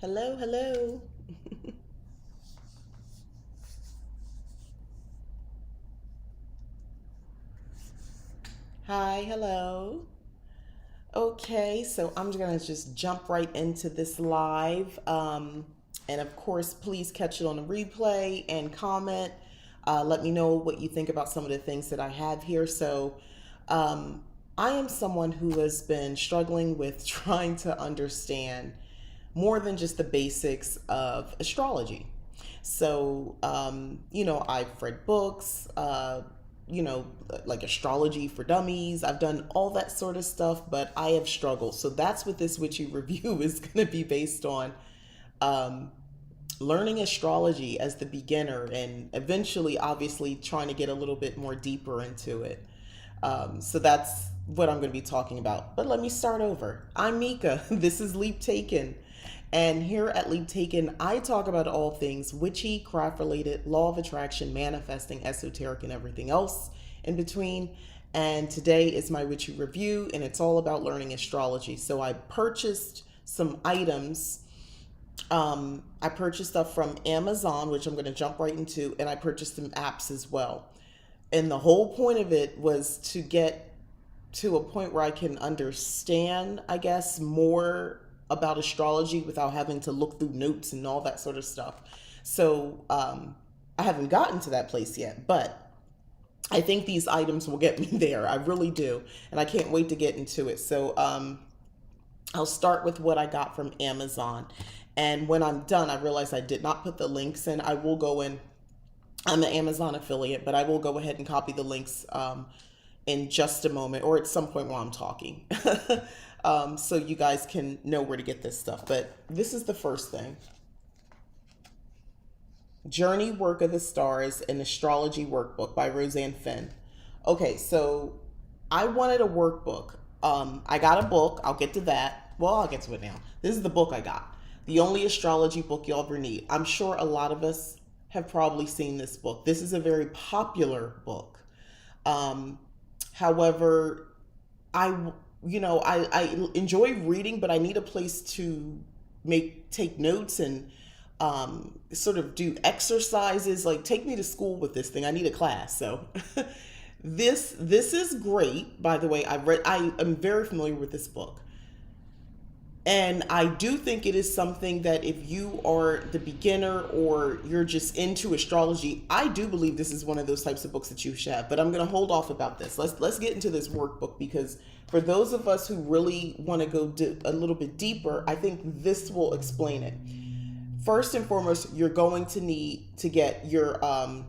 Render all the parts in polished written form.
Hello, hello. Hi, hello. Okay, so I'm gonna just jump right into this live. And of course, please catch it on the replay and comment. Let me know what you think about some of the things that I have here. Um, I am someone who has been struggling with trying to understand more than just the basics of astrology. I've read books, like Astrology for Dummies. I've done all that sort of stuff, but I have struggled. So that's what this witchy review is going to be based on. Um, Learning astrology as the beginner and eventually, obviously, trying to get a little bit more deeper into it. So that's what I'm going to be talking about. But let me start over. I'm Mika. This is Leap Taken. And here at Leap Taken, I talk about all things witchy, craft related, law of attraction, manifesting, esoteric, and everything else in between. And today is my witchy review, and it's all about learning astrology. So I purchased some items. I purchased stuff from Amazon, which I'm going to jump right into, and I purchased some apps as well. And the whole point of it was to get to a point where I can understand, I guess, more about astrology without having to look through notes and all that sort of stuff. I haven't gotten to that place yet, but I think these items will get me there. I really do. And I can't wait to get into it. I'll start with what I got from Amazon. And when I'm done, I realize I did not put the links in. I will go in. I'm an Amazon affiliate, but I will go ahead and copy the links in just a moment or at some point while I'm talking. So you guys can know where to get this stuff. But this is the first thing. Journey Work of the Stars, an Astrology Workbook by Roseanne Finn. Okay, so I wanted a workbook. I got a book. I'll get to that. Well, I'll get to it now. This is the book I got. The only astrology book you'll ever need. I'm sure a lot of us have probably seen this book. This is a very popular book. Um, However, I enjoy reading, but I need a place to take notes and sort of do exercises. Like take me to school with this thing. I need a class. So this is great. By the way, I am very familiar with this book. And I do think it is something that if you are the beginner or you're just into astrology, I do believe this is one of those types of books that you should have. But I'm going to hold off about this. Let's get into this workbook because for those of us who really want to go a little bit deeper, I think this will explain it. First and foremost, you're going to need to get your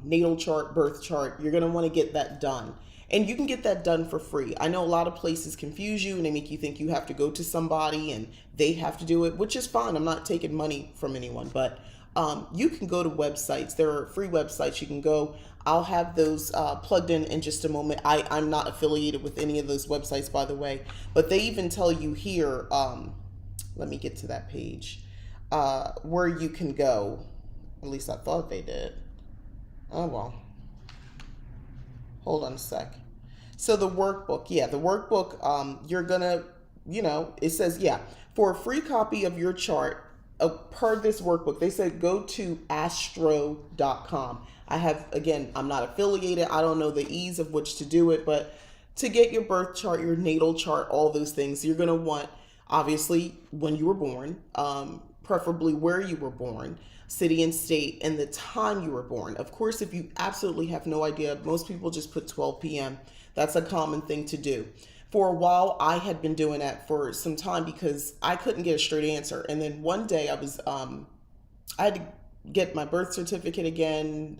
natal chart, birth chart. You're going to want to get that done. And you can get that done for free. I know a lot of places confuse you and they make you think you have to go to somebody and they have to do it, which is fine. I'm not taking money from anyone, but you can go to websites. There are free websites you can go. I'll have those plugged in just a moment. I'm not affiliated with any of those websites, by the way, but they even tell you here, let me get to that page, where you can go. At least I thought they did. Oh, well. Hold on a sec. So the workbook, yeah, the workbook, you're gonna, it says, yeah, for a free copy of your chart, per this workbook, they said go to astro.com. Again, I'm not affiliated. I don't know the ease of which to do it, but to get your birth chart, your natal chart, all those things, you're gonna want, obviously, when you were born, preferably where you were born, city and state, and the time you were born. Of course, if you absolutely have no idea, most people just put 12 p.m. That's a common thing to do. For a while, I had been doing that for some time because I couldn't get a straight answer. And then one day I had to get my birth certificate again.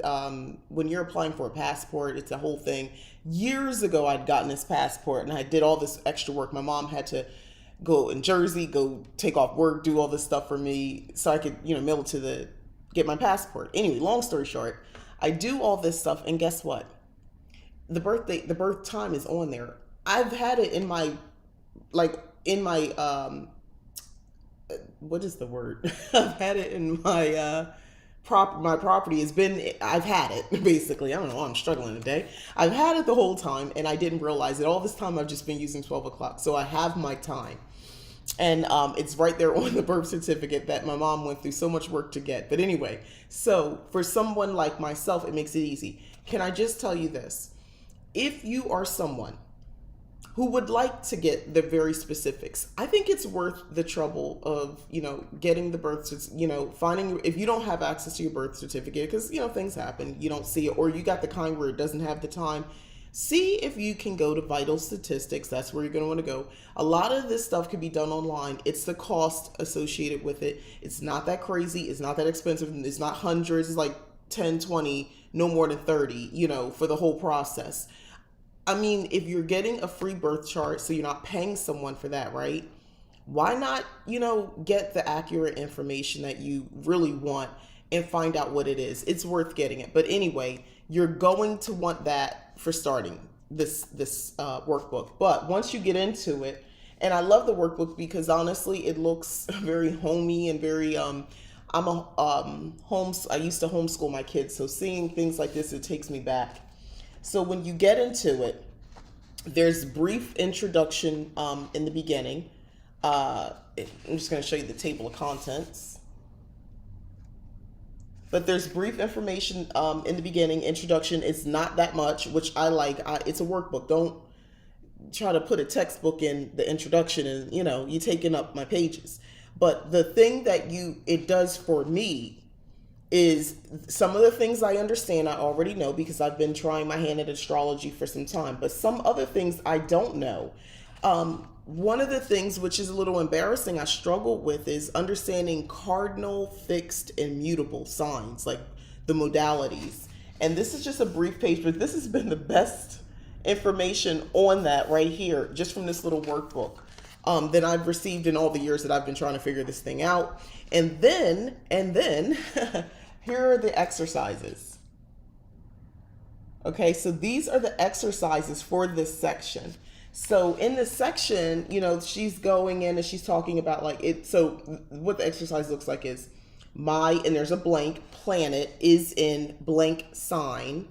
When you're applying for a passport, it's a whole thing. Years ago, I'd gotten this passport and I did all this extra work. My mom had to go in Jersey, go take off work, do all this stuff for me so I could, mail it to get my passport. Anyway, long story short, I do all this stuff and guess what? The birth time is on there. I've had it in my, what is the word? I've had it in my, my property has been, I've had it basically. I don't know, I'm struggling today. I've had it the whole time and I didn't realize it. All this time I've just been using 12 o'clock. So I have my time. And it's right there on the birth certificate that my mom went through so much work to get. But anyway, so for someone like myself, it makes it easy. Can I just tell you this? If you are someone who would like to get the very specifics, I think it's worth the trouble of, getting the finding, if you don't have access to your birth certificate, because, things happen, you don't see it, or you got the kind where it doesn't have the time. See if you can go to Vital Statistics. That's where you're going to want to go. A lot of this stuff can be done online. It's the cost associated with it. It's not that crazy. It's not that expensive. It's not hundreds. It's like 10, 20, no more than 30, for the whole process. I mean, if you're getting a free birth chart, so you're not paying someone for that, right? Why not, get the accurate information that you really want and find out what it is? It's worth getting it. But anyway, you're going to want that for starting this workbook. But once you get into it, and I love the workbook because honestly, it looks very homey and very I used to homeschool my kids, so seeing things like this, it takes me back. So when you get into it, there's brief introduction in the beginning. I'm just going to show you the table of contents. But there's brief information in the beginning, introduction. It's not that much, which I like. It's a workbook. Don't try to put a textbook in the introduction and, you're taking up my pages. But the thing that it does for me is some of the things I understand, I already know because I've been trying my hand at astrology for some time. But some other things I don't know. One of the things which is a little embarrassing I struggle with is understanding cardinal, fixed, and mutable signs, like the modalities. And this is just a brief page, but this has been the best information on that right here, just from this little workbook that I've received in all the years that I've been trying to figure this thing out. And then here are the exercises. Okay, so these are the exercises for this section. So in this section, she's going in and she's talking about like it. So what the exercise looks like is and there's a blank, planet is in blank sign,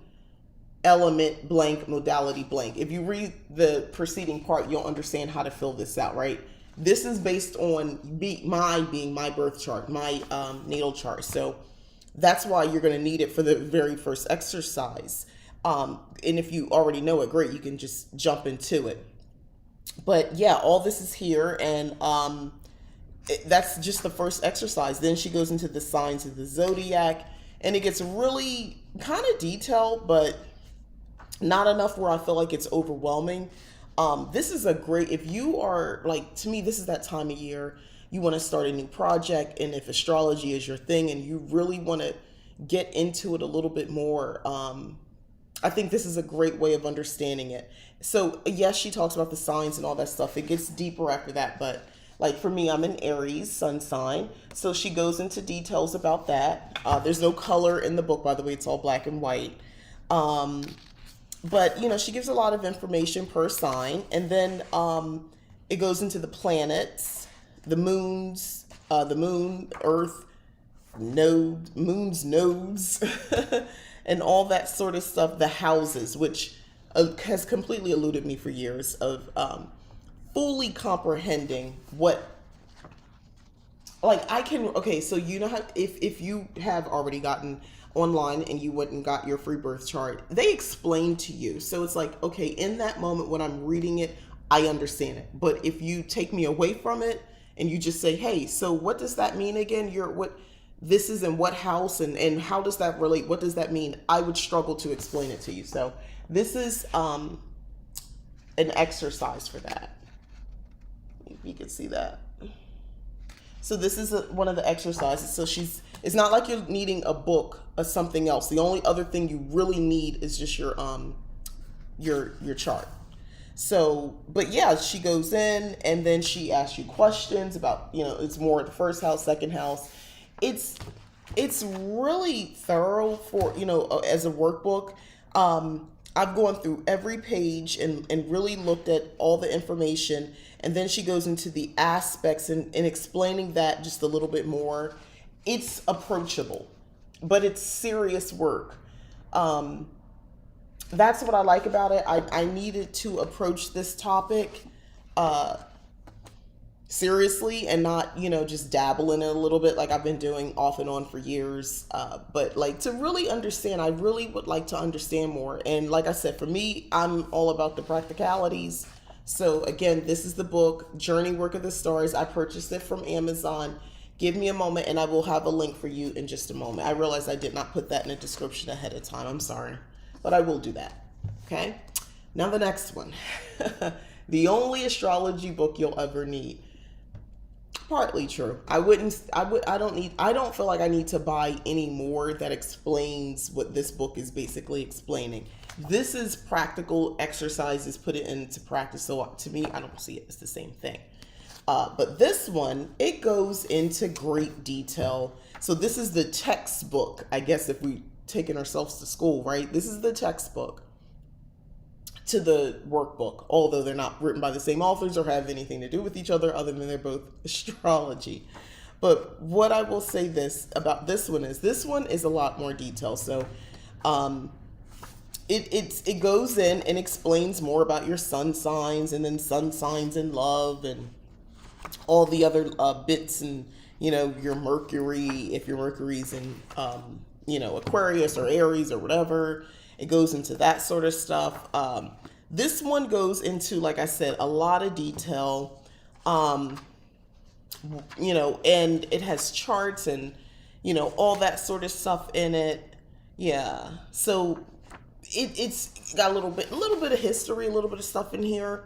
element blank, modality blank. If you read the preceding part, you'll understand how to fill this out, right? This is based on being my birth chart, my natal chart. So that's why you're going to need it for the very first exercise. And if you already know it, great, you can just jump into it. But yeah, all this is here, and that's just the first exercise. Then she goes into the signs of the zodiac, and it gets really kind of detailed, but not enough where I feel like it's overwhelming. This is a great, if you are like, to me, this is that time of year you want to start a new project, and if astrology is your thing and you really want to get into it a little bit more, I think this is a great way of understanding it. So yes, she talks about the signs and all that stuff. It gets deeper after that, but like for me, I'm an Aries sun sign. So she goes into details about that. There's no color in the book, by the way, it's all black and white. But she gives a lot of information per sign. And then it goes into the planets, the moons, the moon, earth, moon's nodes, and all that sort of stuff, the houses, which has completely eluded me for years of fully comprehending what, like I can, okay, so how, if you have already gotten online and you went and got your free birth chart, they explain to you. So it's like, okay, in that moment when I'm reading it, I understand it. But if you take me away from it and you just say, hey, so what does that mean again? This is in what house and how does that relate? What does that mean? I would struggle to explain it to you. So this is an exercise for that. If you can see that. So this is one of the exercises. So it's not like you're needing a book or something else. The only other thing you really need is just your chart. So, but yeah, she goes in and then she asks you questions about, it's more the first house, second house. It's really thorough for, as a workbook. I've gone through every page and really looked at all the information. And then she goes into the aspects and explaining that just a little bit more. It's approachable, but it's serious work. That's what I like about it. I needed to approach this topic seriously and not, just dabble in it a little bit like I've been doing off and on for years. But like to really understand, I really would like to understand more. And like I said, for me, I'm all about the practicalities. So again, this is the book, Journey Work of the Stars. I purchased it from Amazon. Give me a moment and I will have a link for you in just a moment. I realized I did not put that in the description ahead of time. I'm sorry, but I will do that. Okay. Now the next one, the only astrology book you'll ever need. Partly true. I don't feel like I need to buy any more that explains what this book is basically explaining. This is practical exercises, put it into practice. So to me, I don't see it as the same thing. But this one, it goes into great detail. So this is the textbook, I guess, if we taking ourselves to school, right? This is the textbook to the workbook, although they're not written by the same authors or have anything to do with each other other than they're both astrology. But what I will say this about this one is a lot more detail. So it goes in and explains more about your sun signs and then sun signs in love and all the other bits and your Mercury, if your Mercury's in Aquarius or Aries or whatever. It goes into that sort of stuff. This one goes into, like I said, a lot of detail, and it has charts and, all that sort of stuff in it. Yeah. So it's got a little bit of history, a little bit of stuff in here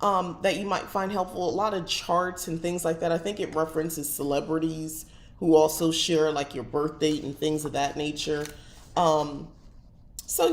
that you might find helpful. A lot of charts and things like that. I think it references celebrities who also share like your birth date and things of that nature. So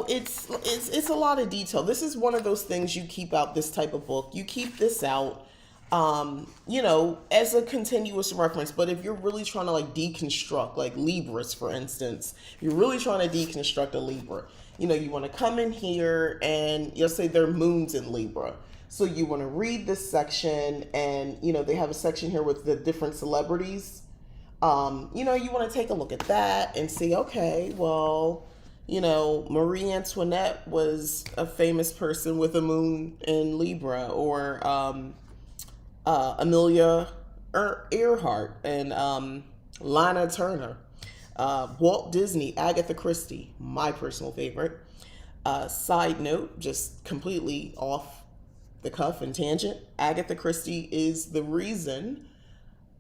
it's a lot of detail. This is one of those things you keep out, this type of book. You keep this out, as a continuous reference. But if you're really trying to like deconstruct, like Libras, for instance, if you're really trying to deconstruct a Libra, you want to come in here and you'll say their moon's in Libra. So you want to read this section and, they have a section here with the different celebrities. You want to take a look at that and see, okay, well, Marie Antoinette was a famous person with a moon in Libra, or Amelia Earhart and Lana Turner, Walt Disney, Agatha Christie, my personal favorite. Side note, just completely off the cuff and tangent, Agatha Christie is the reason,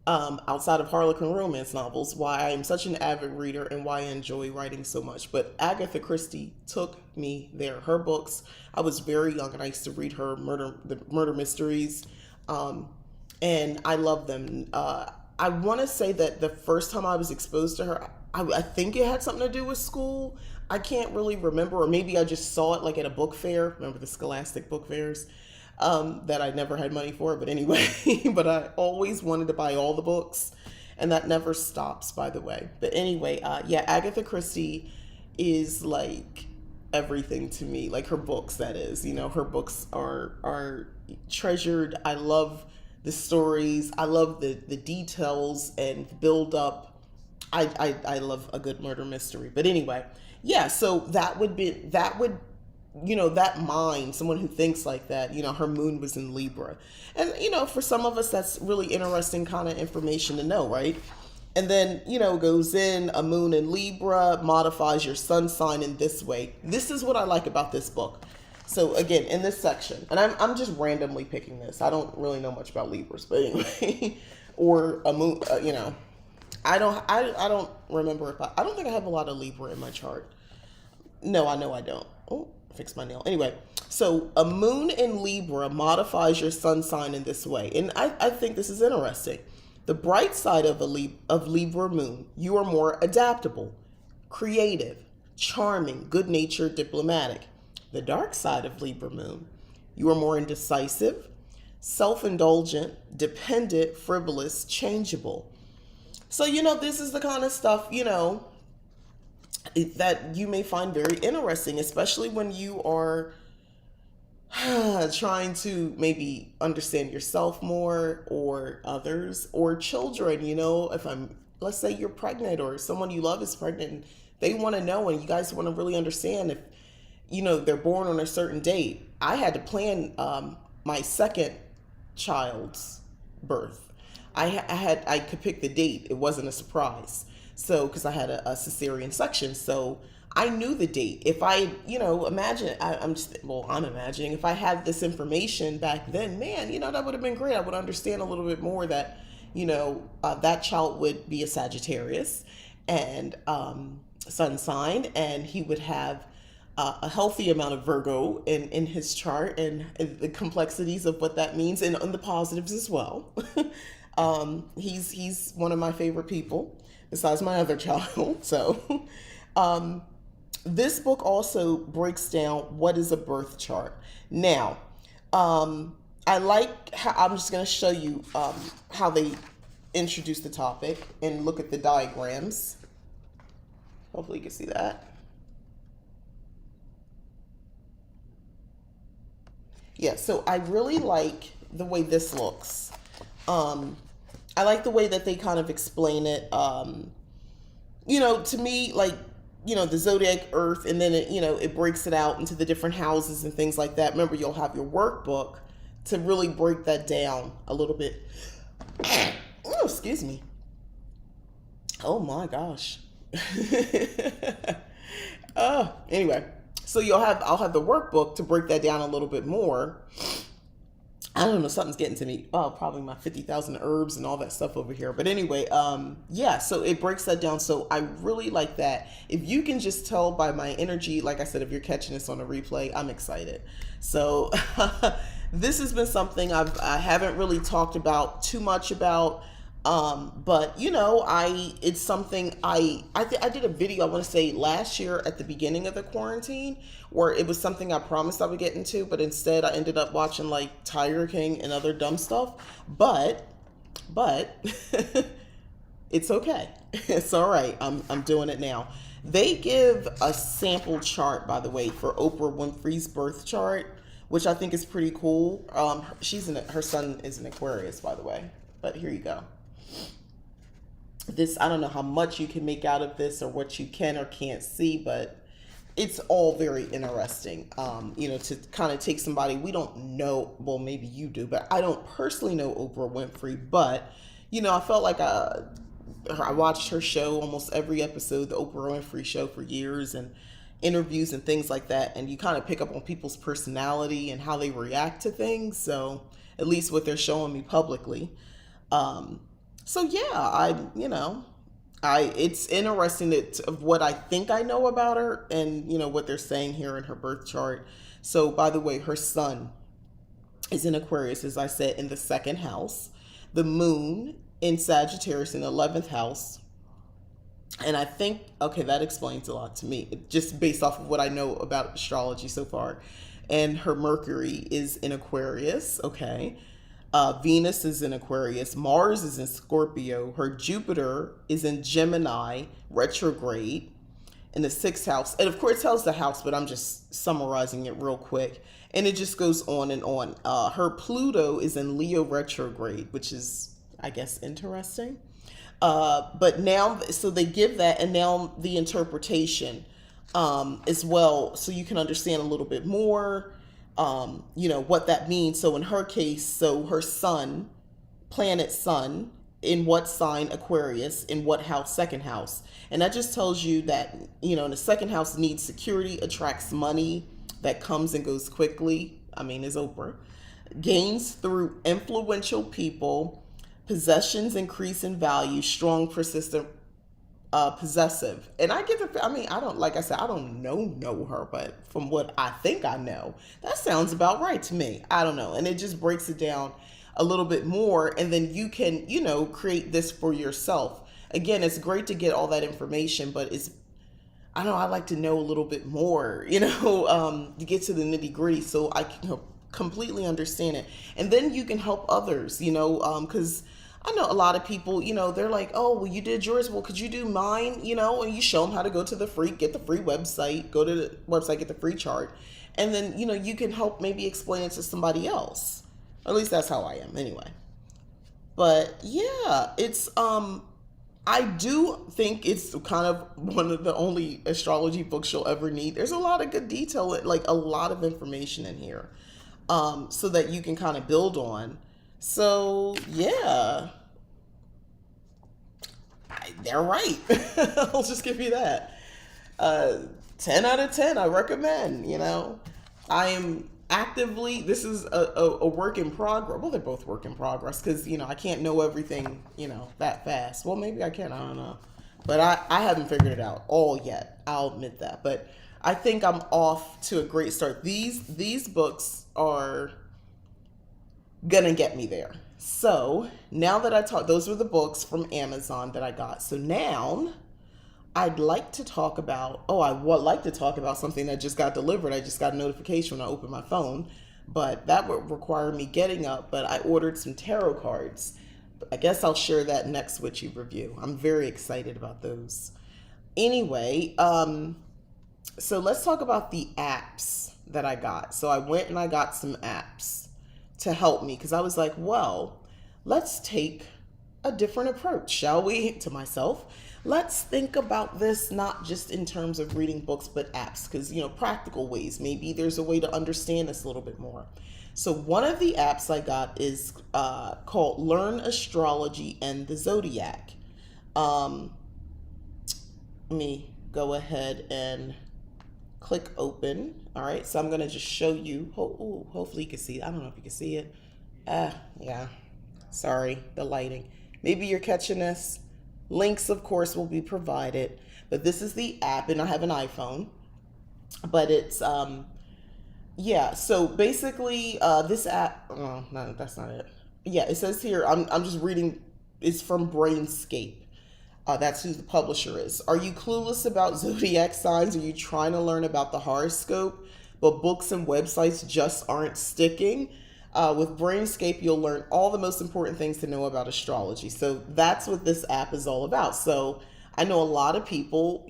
outside of Harlequin romance novels, why I am such an avid reader and why I enjoy writing so much. But Agatha Christie took me there. Her books, I was very young and I used to read her murder mysteries, and I love them. I want to say that the first time I was exposed to her, I think it had something to do with school. I can't really remember, or maybe I just saw it like at a book fair. Remember the Scholastic book fairs? That I never had money for, but anyway, but I always wanted to buy all the books, and that never stops, by the way. But anyway, Agatha Christie is like everything to me, like her books, that is, her books are treasured. I love the stories. I love the details and build up. I love a good murder mystery. But anyway, so that would that mind, someone who thinks like that, her moon was in Libra. And, for some of us, that's really interesting kind of information to know, right? And then, goes in a moon in Libra, modifies your sun sign in this way. This is what I like about this book. So again, in this section, and I'm just randomly picking this. I don't really know much about Libras, but anyway, or a moon, I don't remember I don't think I have a lot of Libra in my chart. No, I know I don't. Oh, fix my nail. Anyway, so a moon in Libra modifies your sun sign in this way. And I think this is interesting. The bright side of Libra moon, you are more adaptable, creative, charming, good-natured, diplomatic. The dark side of Libra moon, you are more indecisive, self-indulgent, dependent, frivolous, changeable. So, this is the kind of stuff, that you may find very interesting, especially when you are trying to maybe understand yourself more, or others, or children. Let's say you're pregnant, or someone you love is pregnant, and they want to know, and you guys want to really understand if, they're born on a certain date. I had to plan my second child's birth. I could pick the date. It wasn't a surprise. So because I had a cesarean section, so I knew the date. If I, imagine, I'm imagining if I had this information back then, man, that would have been great. I would understand a little bit more that, that child would be a Sagittarius and sun sign, and he would have a healthy amount of Virgo in his chart, and the complexities of what that means, and the positives as well. He's one of my favorite people besides my other child. So this book also breaks down what is a birth chart. Now, I like how I'm just going to show you how they introduce the topic and look at the diagrams. Hopefully you can see that. Yeah, so I really like the way this looks. I like the way that they kind of explain it. To me, like, the zodiac earth, and then it breaks it out into the different houses and things like that. Remember, you'll have your workbook to really break that down a little bit. Oh, excuse me. Oh my gosh. Anyway, so I'll have the workbook to break that down a little bit more. I don't know, something's getting to me. Oh, probably my 50,000 herbs and all that stuff over here. But anyway, yeah, so it breaks that down. So I really like that. If you can just tell by my energy, like I said, if you're catching this on a replay, I'm excited. So this has been something I haven't really talked about too much about. But it's something I did a video, I want to say last year at the beginning of the quarantine, where it was something I promised I would get into, but instead I ended up watching like Tiger King and other dumb stuff. But it's okay. It's all right. I'm doing it now. They give a sample chart, by the way, for Oprah Winfrey's birth chart, which I think is pretty cool. Her son is an Aquarius, by the way, but here you go. This, I don't know how much you can make out of this or what you can or can't see, but it's all very interesting. To kind of take somebody we don't know, well, maybe you do, but I don't personally know Oprah Winfrey, but, I felt like I watched her show, almost every episode, the Oprah Winfrey Show, for years, and interviews and things like that. And you kind of pick up on people's personality and how they react to things. So at least what they're showing me publicly. So yeah, it's interesting of what I think I know about her, and what they're saying here in her birth chart. So by the way, her son is in Aquarius, as I said, in the second house. The moon in Sagittarius in the 11th house. And I think, okay, that explains a lot to me, just based off of what I know about astrology so far. And her Mercury is in Aquarius, okay. Venus is in Aquarius. Mars is in Scorpio. Her Jupiter is in Gemini, retrograde, in the 6th house. And of course, it tells the house, but I'm just summarizing it real quick. And it just goes on and on. Her Pluto is in Leo retrograde, which is, I guess, interesting. But now, so they give that, and now the interpretation as well, so you can understand a little bit more. What that means. So in her case, so her sun, planet sun, in what sign? Aquarius, in what house? Second house. And that just tells you that, in the second house, needs security, attracts money that comes and goes quickly. Is Oprah. Gains through influential people, possessions increase in value, strong, persistent, possessive. And I give it, I don't, like I said, I don't know her, but from what I think I know, that sounds about right to me. I don't know. And it just breaks it down a little bit more. And then you can, create this for yourself. Again, it's great to get all that information, but I don't know, I like to know a little bit more, to get to the nitty gritty so I can completely understand it. And then you can help others, because I know a lot of people, they're like, oh, well, you did yours. Well, could you do mine? And you show them how to go to get the free website, go to the website, get the free chart. And then, you can help maybe explain it to somebody else. Or at least that's how I am anyway. But yeah, it's, I do think it's kind of one of the only astrology books you'll ever need. There's a lot of good detail, like a lot of information in here, so that you can kind of build on. So yeah, they're right. I'll just give you that. uh, 10 out of 10, I recommend. I am actively, this is a work in progress. Well, they're both work in progress because, I can't know everything, that fast. Well, maybe I can, I don't know. But I haven't figured it out all yet. I'll admit that. But I think I'm off to a great start. These books are gonna get me there. So now that I talked, those were the books from Amazon that I got. So now I'd like to talk about, I would like to talk about something that just got delivered. I just got a notification when I opened my phone, but that would require me getting up. But I ordered some tarot cards. I guess I'll share that next Witchy review. I'm very excited about those. Anyway, so let's talk about the apps that I got. So I went and I got some apps to help me because I was like, well, let's take a different approach, shall we? To myself, let's think about this not just in terms of reading books, but apps, because, practical ways. Maybe there's a way to understand this a little bit more. So one of the apps I got is called Learn Astrology and the Zodiac. Um, Let me go ahead and click open. All right, so I'm gonna just show you. Hopefully you can see it. I don't know if you can see it. Yeah. Sorry, the lighting. Maybe you're catching this. Links, of course, will be provided. But this is the app, and I have an iPhone. But it's yeah. So basically, this app. Oh no, that's not it. Yeah, it says here. I'm just reading. It's from Brainscape. That's who the publisher is. Are you clueless about zodiac signs? Are you trying to learn about the horoscope, but books and websites just aren't sticking? With Brainscape, you'll learn all the most important things to know about astrology. So that's what this app is all about. So I know a lot of people,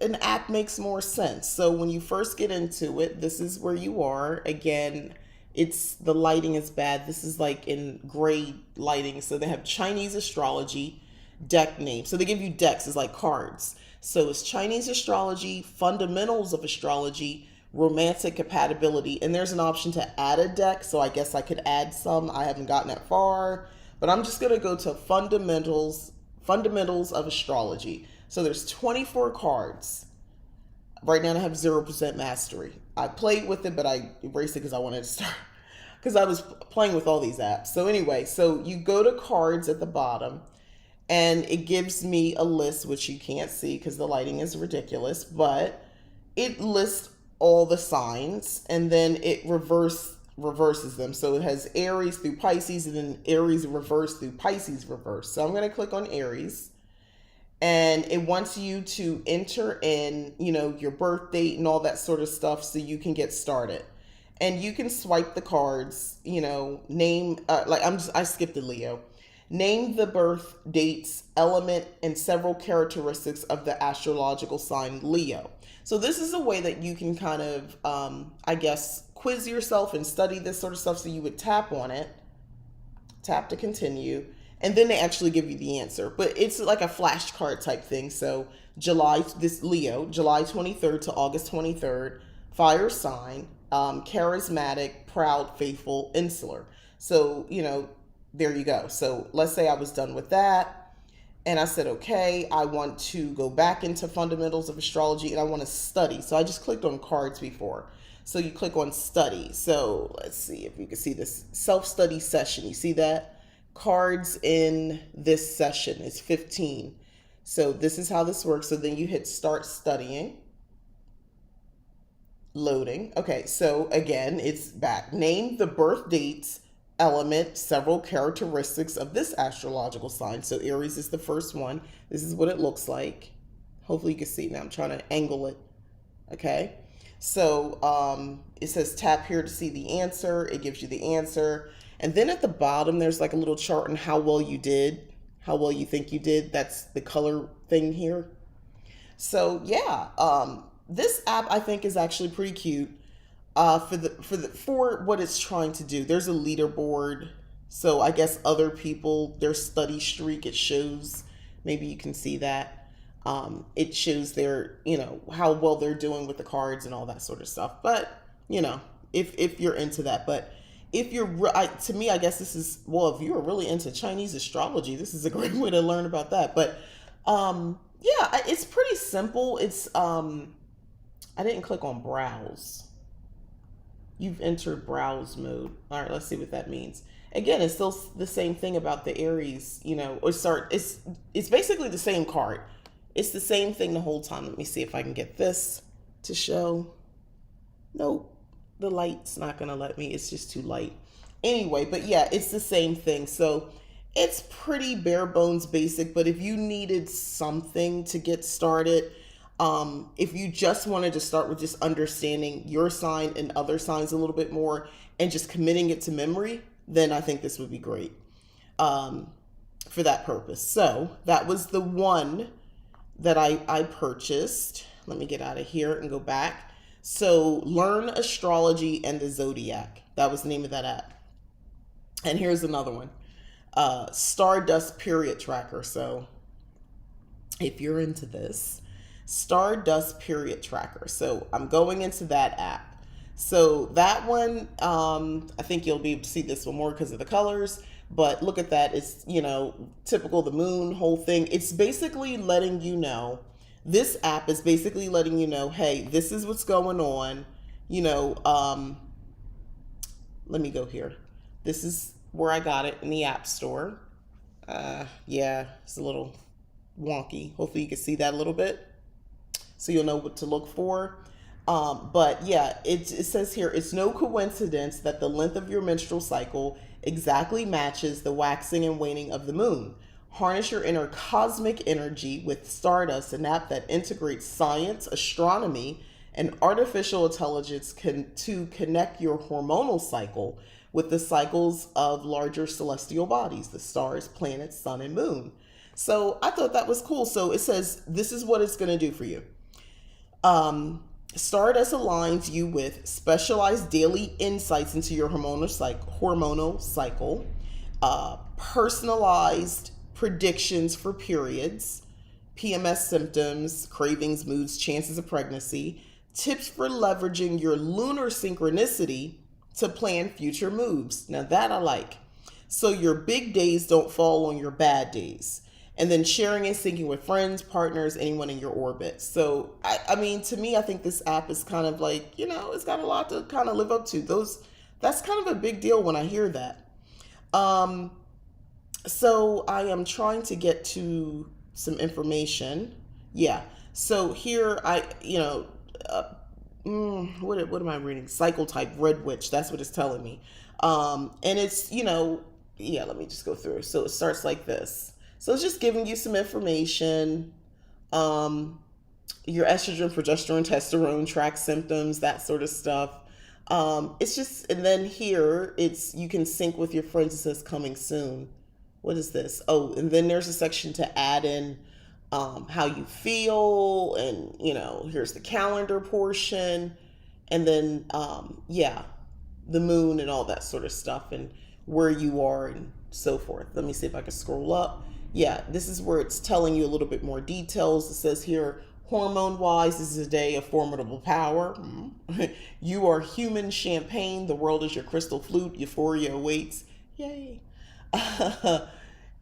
an app makes more sense. So when you first get into it, this is where you are. Again, the lighting is bad. This is like in gray lighting. So they have Chinese astrology deck name. So they give you decks as like cards. So it's Chinese astrology, fundamentals of astrology, romantic compatibility, and there's an option to add a deck. So I guess I could add some. I haven't gotten that far, but I'm just gonna go to fundamentals of astrology. So there's 24 cards. Right now I have 0% mastery. I played with it, but I erased it because I wanted to start because I was playing with all these apps. So anyway, so you go to cards at the bottom and it gives me a list, which you can't see because the lighting is ridiculous, but it lists all the signs and then it reverses them. So it has Aries through Pisces and then Aries reverse through Pisces reverse. So I'm going to click on Aries and it wants you to enter in, your birth date and all that sort of stuff so you can get started. And you can swipe the cards, name, I skipped the Leo. Name the birth dates, element, and several characteristics of the astrological sign Leo. So this is a way that you can kind of, I guess, quiz yourself and study this sort of stuff. So you would tap on it, tap to continue, and then they actually give you the answer. But it's like a flashcard type thing. So July 23rd to August 23rd, fire sign, charismatic, proud, faithful, insular. So, there you go. So let's say I was done with that and I said, okay, I want to go back into fundamentals of astrology and I want to study. So I just clicked on cards before. So you click on study. So let's see if you can see this self-study session. You see that? Cards in this session is 15. So this is how this works. So then you hit start studying. Loading. Okay, so again, it's back. Name the birth dates, element, several characteristics of this astrological sign. So Aries is the first one. This is what it looks like. Hopefully you can see now. I'm trying to angle it. Okay. So it says tap here to see the answer. It gives you the answer. And then at the bottom, there's like a little chart on how well you did, how well you think you did. That's the color thing here. So yeah, this app I think is actually pretty cute. For what it's trying to do. There's a leaderboard, so I guess other people, their study streak, it shows. Maybe you can see that. It shows their, how well they're doing with the cards and all that sort of stuff. But if you're into that, but if you're, to me, I guess this is, well, if you're really into Chinese astrology, this is a great way to learn about that. But yeah, it's pretty simple. It's, I didn't click on browse. You've entered browse mode. All right, let's see what that means. Again, it's still the same thing about the Aries, or start. It's basically the same card. It's the same thing the whole time. Let me see if I can get this to show. Nope, the light's not gonna let me. It's just too light. Anyway, but yeah, it's the same thing. So it's pretty bare bones basic, but if you needed something to get started, if you just wanted to start with just understanding your sign and other signs a little bit more and just committing it to memory, then I think this would be great for that purpose. So that was the one that I purchased. Let me get out of here and go back. So Learn Astrology and the Zodiac. That was the name of that app. And here's another one. Stardust Period Tracker. So if you're into this, Stardust Period Tracker. So I'm going into that app. So that one, I think you'll be able to see this one more because of the colors. But look at that. It's, typical the moon whole thing. It's basically letting you know, this app is basically letting you know, hey, this is what's going on. Let me go here. This is where I got it in the App Store. Yeah, it's a little wonky. Hopefully you can see that a little bit so you'll know what to look for. But yeah, it says here, it's no coincidence that the length of your menstrual cycle exactly matches the waxing and waning of the moon. Harness your inner cosmic energy with Stardust, an app that integrates science, astronomy, and artificial intelligence to connect your hormonal cycle with the cycles of larger celestial bodies, the stars, planets, sun, and moon. So I thought that was cool. So it says, this is what it's going to do for you. Stardust aligns you with specialized daily insights into your hormonal cycle, personalized predictions for periods, PMS symptoms, cravings, moods, chances of pregnancy, tips for leveraging your lunar synchronicity to plan future moves. Now that I like. So your big days don't fall on your bad days. And then sharing and syncing with friends, partners, anyone in your orbit. So, I mean, to me, I think this app is kind of like, it's got a lot to kind of live up to. That's kind of a big deal when I hear that. So I am trying to get to some information. Yeah. So here what am I reading? Cycle type, Red Witch. That's what it's telling me. And it's, yeah, let me just go through. So it starts like this. So it's just giving you some information, your estrogen, progesterone, testosterone, track symptoms, that sort of stuff. It's just, and then here you can sync with your friends. It says coming soon. What is this? Oh, and then there's a section to add in how you feel, and here's the calendar portion, and then yeah, the moon and all that sort of stuff, and where you are and so forth. Let me see if I can scroll up. Yeah, this is where it's telling you a little bit more details. It says here, hormone-wise, this is a day of formidable power. You are human champagne. The world is your crystal flute. Euphoria awaits. Yay.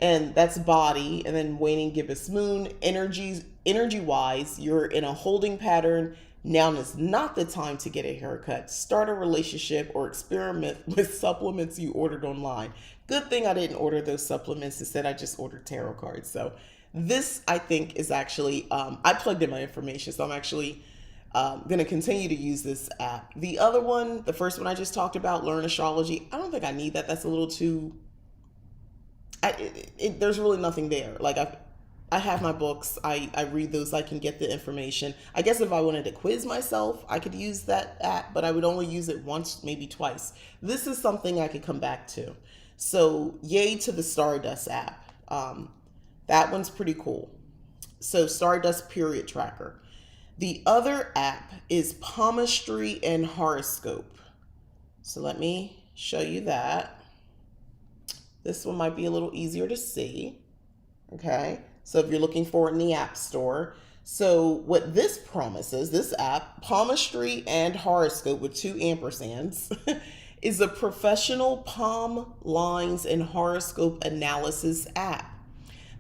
And that's body. And then waning gibbous moon. Energy-wise, you're in a holding pattern. Now is not the time to get a haircut, start a relationship, or experiment with supplements you ordered online. Good thing I didn't order those supplements. Instead, I just ordered tarot cards. So this, I think, is actually, I plugged in my information. So I'm actually going to continue to use this app. The other one, the first one I just talked about, Learn Astrology, I don't think I need that. That's a little too, there's really nothing there. Like I have my books. I read those. I can get the information. I guess if I wanted to quiz myself, I could use that app, but I would only use it once, maybe twice. This is something I could come back to. So yay to the Stardust app. That one's pretty cool. So Stardust Period Tracker. The other app is Palmistry and Horoscope. So let me show you that. This one might be a little easier to see. Okay. So if you're looking for it in the App Store. So what this promises, this app, Palmistry and Horoscope with 2 ampersands, is a professional palm lines and horoscope analysis app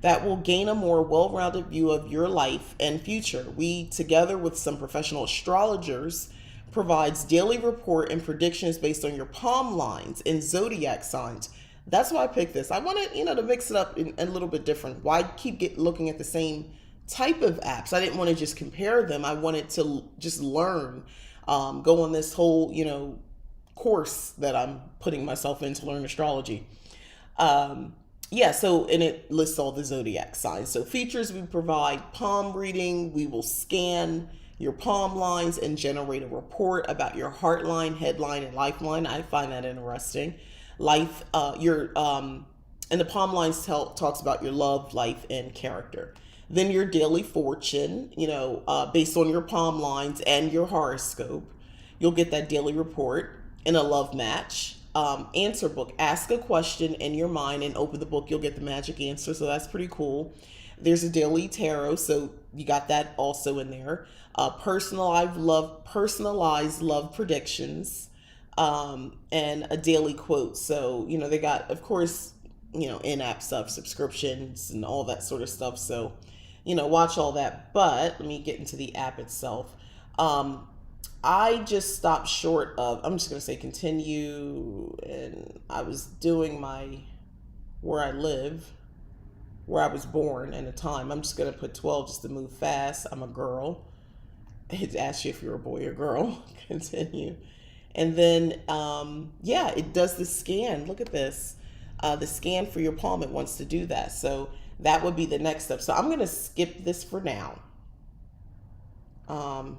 that will gain a more well-rounded view of your life and future. We, together with some professional astrologers, provides daily report and predictions based on your palm lines and zodiac signs. That's why I picked this. I wanted, to mix it up a little bit different. Why keep looking at the same type of apps? I didn't want to just compare them. I wanted to just learn, go on this whole, course that I'm putting myself in to learn astrology. And it lists all the zodiac signs. So features we provide: palm reading. We will scan your palm lines and generate a report about your heart line, headline, and lifeline. I find that interesting. And the palm lines talks about your love, life, and character. Then your daily fortune, based on your palm lines and your horoscope. You'll get that daily report. In a love match, answer book. Ask a question in your mind and open the book. You'll get the magic answer. So that's pretty cool. There's a daily tarot. So you got that also in there. Personalized love predictions, and a daily quote. So, they got, of course, in-app stuff, subscriptions and all that sort of stuff. So, watch all that. But let me get into the app itself. I just stopped short of, I'm just going to say continue, and I was doing where I live, where I was born and the time. I'm just going to put 12 just to move fast. I'm a girl. It asks you if you're a boy or girl. Continue. And then, it does the scan. Look at this. The scan for your palm, it wants to do that. So that would be the next step. So I'm going to skip this for now. I'm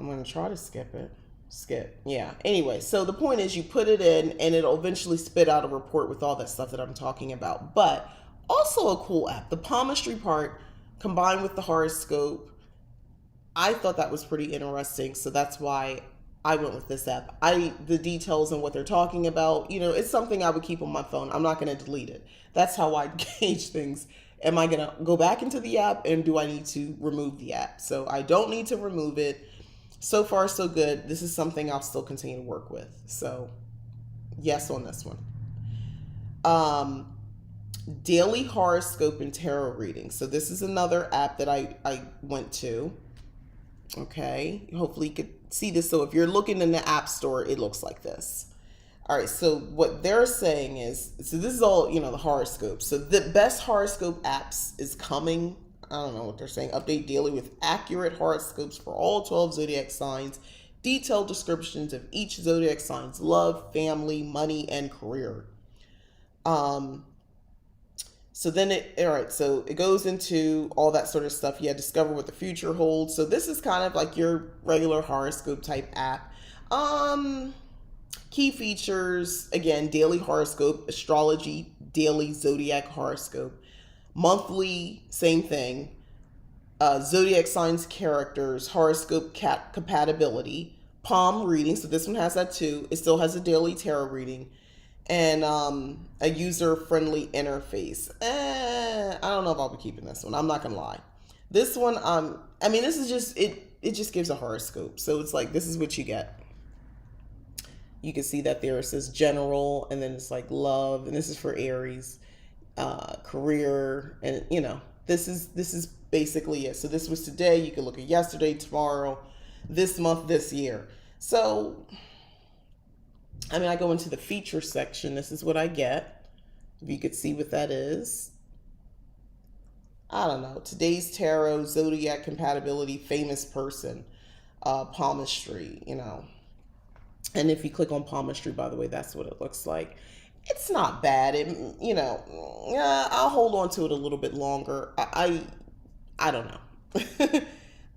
going to try to skip it. Yeah. Anyway, so the point is you put it in and it'll eventually spit out a report with all that stuff that I'm talking about. But also a cool app. The palmistry part combined with the horoscope, I thought that was pretty interesting. So that's why I went with this app. The details and what they're talking about, it's something I would keep on my phone. I'm not going to delete it. That's how I gauge things. Am I going to go back into the app, and do I need to remove the app? So I don't need to remove it. So far, so good. This is something I'll still continue to work with. So yes on this one. Daily horoscope and tarot reading. So this is another app that I went to. Okay. Hopefully you could see this. So if you're looking in the app store, it looks like this. All right, so what they're saying is, so this is all, the horoscopes. So the best horoscope apps is coming. I don't know what they're saying. Update daily with accurate horoscopes for all 12 zodiac signs. Detailed descriptions of each zodiac sign's love, family, money, and career. So then so it goes into all that sort of stuff. Discover what the future holds. So this is kind of like your regular horoscope type app. Key features, again, daily horoscope, astrology, daily zodiac horoscope, monthly, same thing, zodiac signs, characters, horoscope compatibility, palm reading. So this one has that too. It still has a daily tarot reading, and a user-friendly interface. I don't know if I'll be keeping this one. I'm not gonna lie. This one, this is just it just gives a horoscope. So it's like, this is what you get. You can see that there it says general, and then it's like love, and this is for Aries, career, and this is basically it. So this was today. You can look at yesterday, tomorrow, this month, this year. So I go into the feature section. This is what I get. If you could see what that is. I don't know. Today's tarot, zodiac compatibility, famous person, palmistry, And if you click on palmistry, by the way, that's what it looks like. It's not bad. I'll hold on to it a little bit longer. I don't know.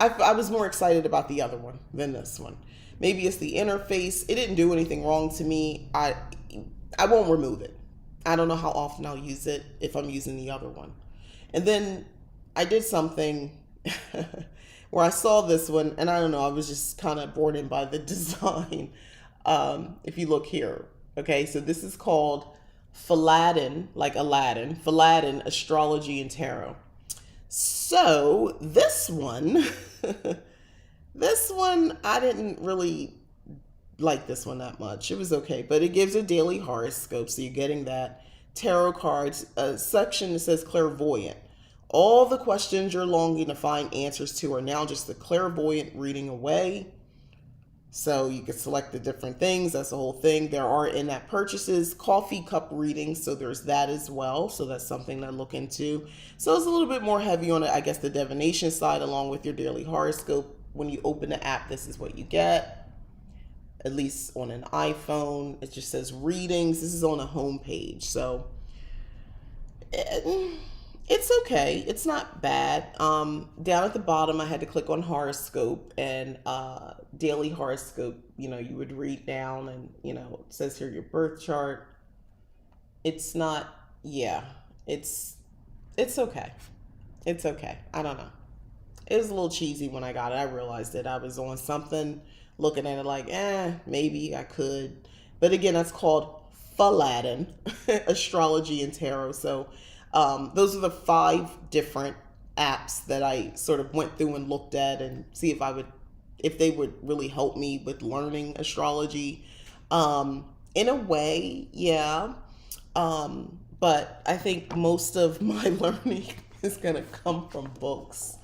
I was more excited about the other one than this one. Maybe it's the interface. It didn't do anything wrong to me. I won't remove it. I don't know how often I'll use it if I'm using the other one. And then I did something where I saw this one, and I don't know, I was just kind of bored in by the design. If you look here, okay, so this is called Faladin, like Aladdin, Faladin, Astrology and Tarot. So this one, This one, I didn't really like this one that much. It was okay, but it gives a daily horoscope, so you're getting that. Tarot cards, a section that says clairvoyant. All the questions you're longing to find answers to are now just the clairvoyant reading away. So you can select the different things. That's the whole thing. There are in-app purchases, coffee cup readings. So there's that as well. So that's something to look into. So it's a little bit more heavy on it, I guess, the divination side, along with your daily horoscope. When you open the app, this is what you get. At least on an iPhone, it just says readings. This is on a home page. So it's okay. It's not bad. Down at the bottom, I had to click on horoscope and daily horoscope. You would read down, and it says here your birth chart. It's not. Yeah, it's okay. It's okay. I don't know. It was a little cheesy when I got it. I realized that I was on something, looking at it like, maybe I could. But again, that's called Faladin, Astrology and Tarot. So those are the 5 different apps that I sort of went through and looked at and see if they would really help me with learning astrology. In a way, yeah. But I think most of my learning is going to come from books.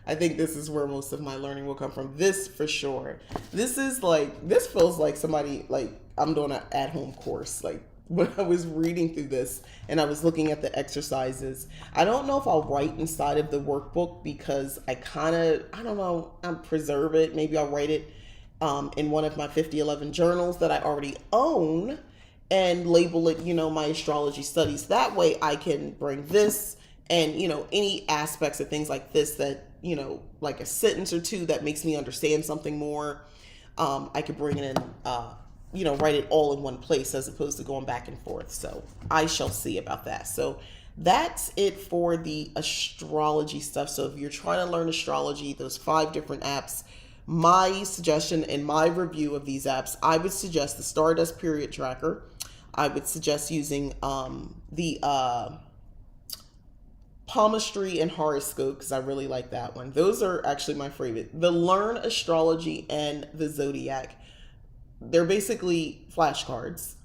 I think this is where most of my learning will come from. This for sure. This feels like somebody, like I'm doing an at-home course. Like when I was reading through this and I was looking at the exercises, I don't know if I'll write inside of the workbook because I don't know, I'll preserve it. Maybe I'll write it in one of my 5011 journals that I already own and label it, my astrology studies. That way I can bring this and, any aspects of things like this that, like a sentence or two that makes me understand something more. I could bring it in, write it all in one place as opposed to going back and forth. So I shall see about that. So that's it for the astrology stuff. So if you're trying to learn astrology, those 5 different apps, my suggestion and my review of these apps, I would suggest the Stardust Period Tracker. I would suggest using the palmistry and horoscope because I really like that one. Those are actually my favorite. The Learn Astrology and the Zodiac. They're basically flashcards.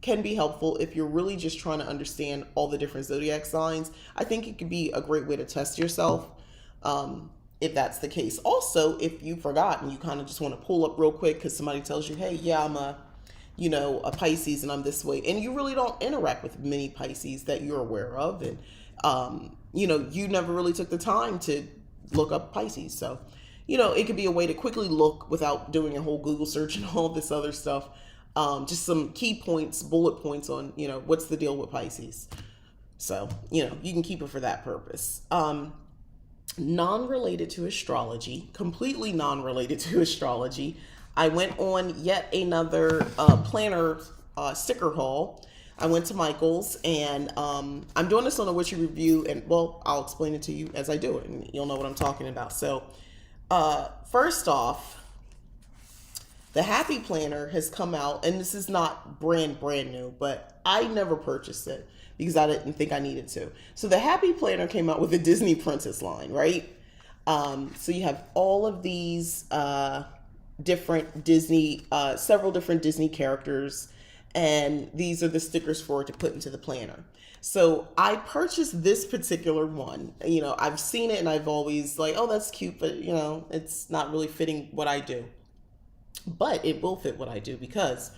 Can be helpful if you're really just trying to understand all the different zodiac signs. I think it could be a great way to test yourself if that's the case. Also, if you forgot and you kind of just want to pull up real quick because somebody tells you, hey, yeah, I'm a Pisces and I'm this way. And you really don't interact with many Pisces that you're aware of. And you never really took the time to look up Pisces. So, it could be a way to quickly look without doing a whole Google search and all this other stuff. Just some key points, bullet points on, what's the deal with Pisces. So, you can keep it for that purpose. Non-related to astrology, completely non-related to astrology, I went on yet another planner sticker haul. I went to Michael's and I'm doing this on a Witchy review and I'll explain it to you as I do it and you'll know what I'm talking about. So first off, the Happy Planner has come out and this is not brand new, but I never purchased it because I didn't think I needed to. So the Happy Planner came out with a Disney Princess line, right? So you have all of these different Disney, several different Disney characters. And these are the stickers for it to put into the planner. So I purchased this particular one. I've seen it and I've always like, oh, that's cute, but it's not really fitting what I do. But it will fit what I do because,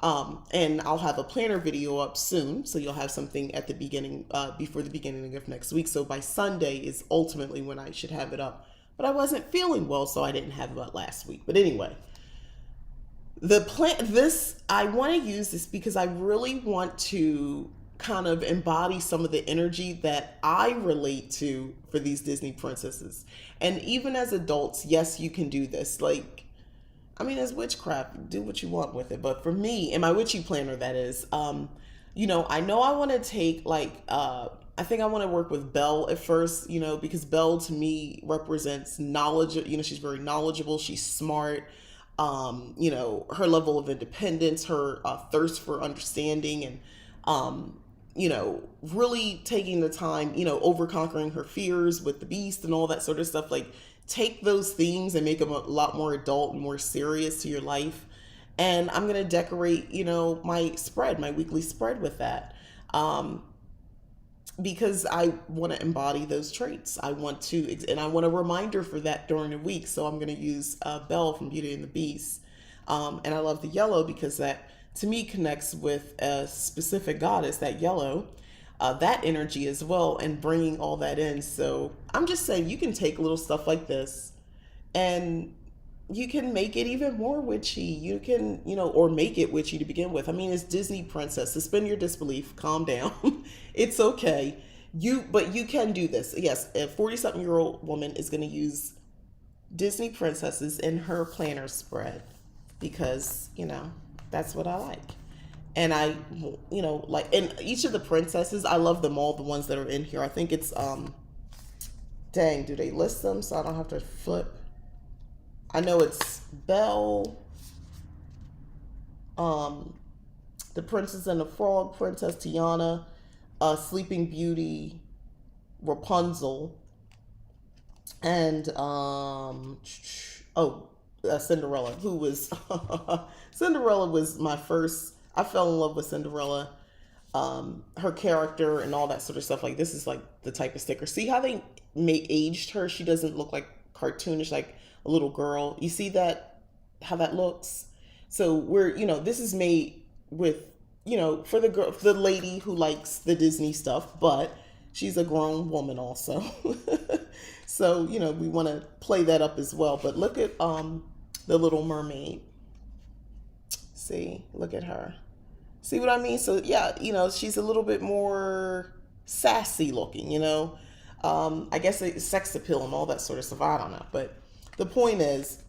and I'll have a planner video up soon. So you'll have something at the beginning, before the beginning of next week. So by Sunday is ultimately when I should have it up. But I wasn't feeling well, so I didn't have it up last week. But anyway. I want to use this because I really want to kind of embody some of the energy that I relate to for these Disney princesses. And even as adults, yes, you can do this. As witchcraft, do what you want with it. But for me, and my witchy planner, that is, I know I want to take I think I want to work with Belle at first, because Belle to me represents knowledge. She's very knowledgeable. She's smart. Her level of independence, her thirst for understanding and, really taking the time, over conquering her fears with the beast and all that sort of stuff. Like take those themes and make them a lot more adult and more serious to your life. And I'm going to decorate, my spread, my weekly spread with that. Because I want to embody those traits. I want to, and I want a reminder for that during the week. So I'm going to use Belle from Beauty and the Beast. And I love the yellow because that to me connects with a specific goddess, that yellow, that energy as well, and bringing all that in. So I'm just saying you can take little stuff like this and you can make it even more witchy. You can, or make it witchy to begin with. I mean, it's Disney princess. Suspend your disbelief. Calm down. It's okay. But you can do this. Yes, a 40-something-year-old woman is going to use Disney princesses in her planner spread because, that's what I like. And I, like, and each of the princesses, I love them all, the ones that are in here. I think it's, dang, do they list them so I don't have to flip? I know it's Belle, the Princess and the Frog, Princess Tiana, Sleeping Beauty, Rapunzel, and Cinderella, who was Cinderella was my first. I fell in love with Cinderella, her character and all that sort of stuff. Like, this is like the type of sticker. See how they aged her? She doesn't look like cartoonish, like a little girl. You see that, how that looks? So this is made with, for the girl, for the lady who likes the Disney stuff, but she's a grown woman also. So, we want to play that up as well. But look at the Little Mermaid. See, look at her. See what I mean? So yeah, she's a little bit more sassy looking, I guess it's sex appeal and all that sort of stuff. I don't know. But the point is,